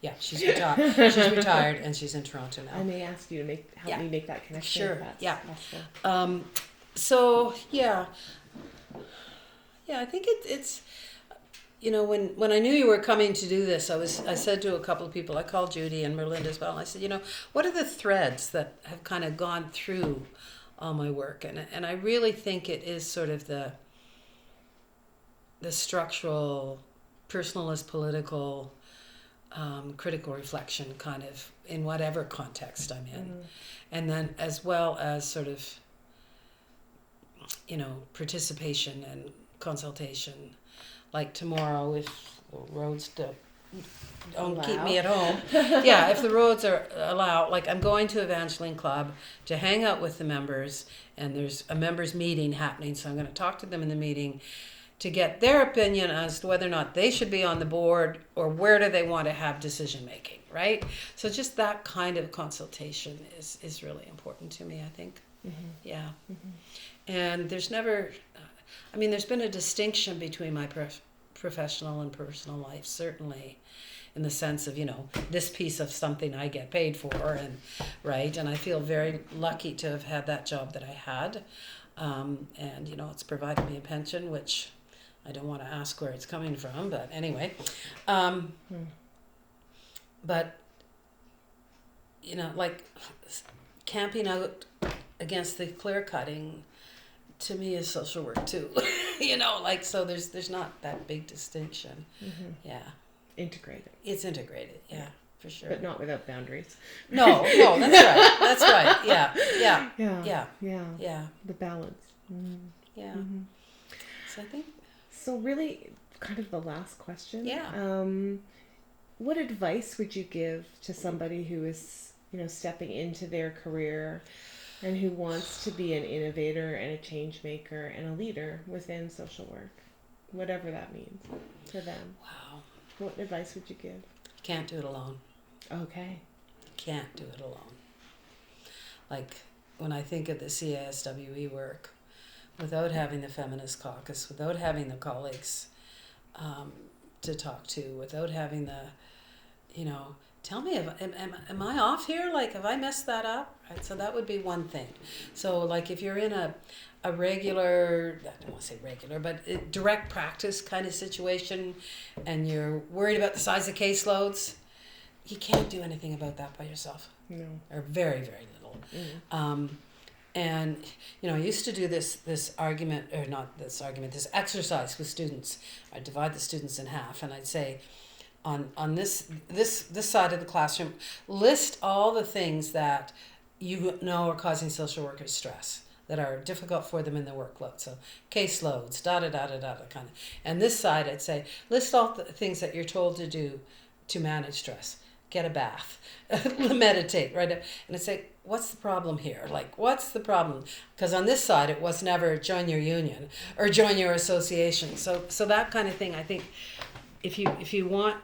Yeah, she's retired. She's retired, and she's in Toronto now. I may ask you to help me make that connection. Sure. If that's possible. So I think it's when I knew you were coming to do this, I said to a couple of people, I called Judy and Melinda as well, and I said, what are the threads that have kind of gone through all my work, and I really think it is sort of the structural, personalist, political, critical reflection kind of in whatever context I'm in, and then as well as sort of participation and consultation. Like tomorrow, if roads don't keep me at home, if the roads are allowed, like I'm going to Evangeline Club to hang out with the members, and there's a members meeting happening, so I'm going to talk to them in the meeting to get their opinion as to whether or not they should be on the board or where do they want to have decision making, right? So just that kind of consultation is really important to me, I think. And there's never, there's been a distinction between my professional and personal life, certainly, in the sense of, this piece of something I get paid for, and I feel very lucky to have had that job that I had. And, it's provided me a pension, which I don't want to ask where it's coming from, but anyway. But, like camping out against the clear cutting to me is social work too. So there's not that big distinction. Yeah. Integrated. It's integrated, yeah, for sure. But not without boundaries. No, that's right. Yeah. The balance. Yeah. So I think. So really, kind of the last question. Yeah. What advice would you give to somebody who is, stepping into their career and who wants to be an innovator and a change maker and a leader within social work, whatever that means to them? Wow. What advice would you give? You can't do it alone. Okay. You can't do it alone. Like when I think of the CISWE work, without having the feminist caucus, without having the colleagues to talk to, without having the, tell me, am I off here? Like, have I messed that up? Right. So that would be one thing. So like if you're in a regular, I don't want to say regular, but direct practice kind of situation, and you're worried about the size of caseloads, you can't do anything about that by yourself. No. Or very, very little. And, I used to do this exercise with students. I'd divide the students in half, and I'd say, on this side of the classroom, list all the things that you know are causing social workers stress, that are difficult for them in their workload. So caseloads, kind of. And this side, I'd say, list all the things that you're told to do to manage stress. Get a bath, meditate, right? And I'd say, what's the problem here? Like, what's the problem? Because on this side, it was never join your union or join your association. So that kind of thing, I think, if you want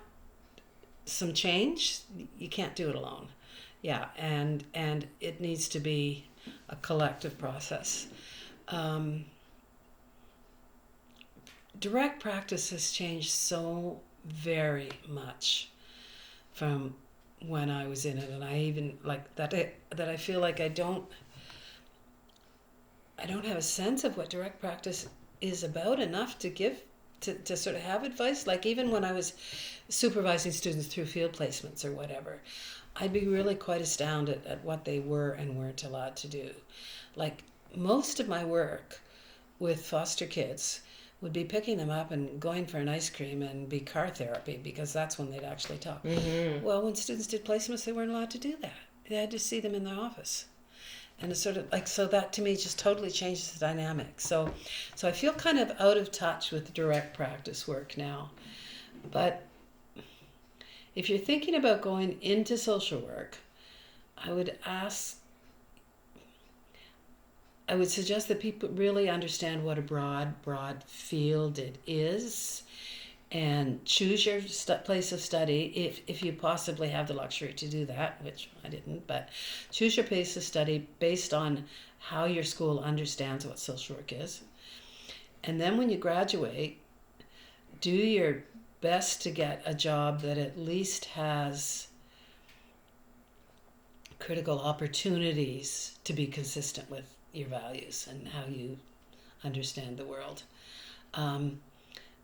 some change, you can't do it alone. Yeah, and it needs to be a collective process. Direct practice has changed so very much from when I was in it, and I even like that I feel like I don't have a sense of what direct practice is about enough to give to sort of have advice. Like even when I was supervising students through field placements or whatever, I'd be really quite astounded at what they were and weren't allowed to do. Like most of my work with foster kids would be picking them up and going for an ice cream and be car therapy, because that's when they'd actually talk. Mm-hmm. Well, when students did placements, they weren't allowed to do that. They had to see them in their office. And it's sort of like, so that to me just totally changes the dynamic. So I feel kind of out of touch with direct practice work now. But if you're thinking about going into social work, I would suggest that people really understand what a broad field it is, and choose your place of study if you possibly have the luxury to do that, which I didn't, but choose your place of study based on how your school understands what social work is. And then when you graduate, do your best to get a job that at least has critical opportunities to be consistent with your values and how you understand the world.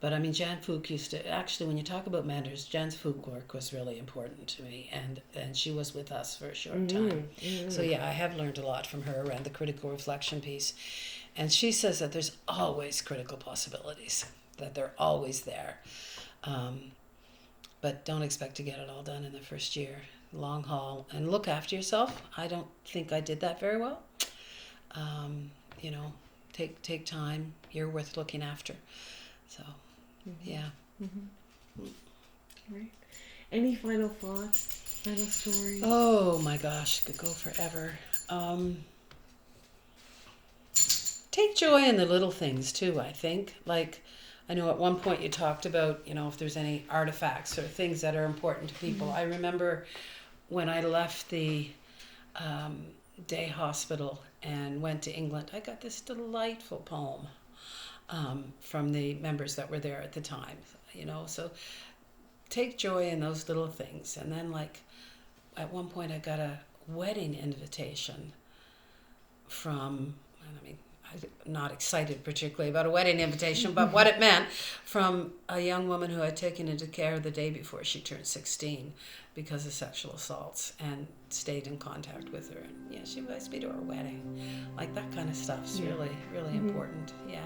But I mean, Jan Fook used to, actually when you talk about mentors, Jan's Fook work was really important to me, and she was with us for a short time. Mm-hmm. So yeah, I have learned a lot from her around the critical reflection piece. And she says that there's always critical possibilities, that they're always there. But don't expect to get it all done in the first year. Long haul, and look after yourself. I don't think I did that very well. Take time. You're worth looking after. So, yeah. Mm-hmm. Right. Any final thoughts? Final stories? Oh my gosh, could go forever. Take joy in the little things too, I think. Like, I know at one point you talked about, if there's any artifacts or things that are important to people. Mm-hmm. I remember when I left the day hospital and went to England, I got this delightful poem from the members that were there at the time, so take joy in those little things. And then at one point I got a wedding invitation from, I'm not excited particularly about a wedding invitation, but what it meant, from a young woman who I'd taken into care the day before she turned 16 because of sexual assaults, and stayed in contact with her. And yeah, she invites me to her wedding. Like that kind of stuff's really, really important. Yeah.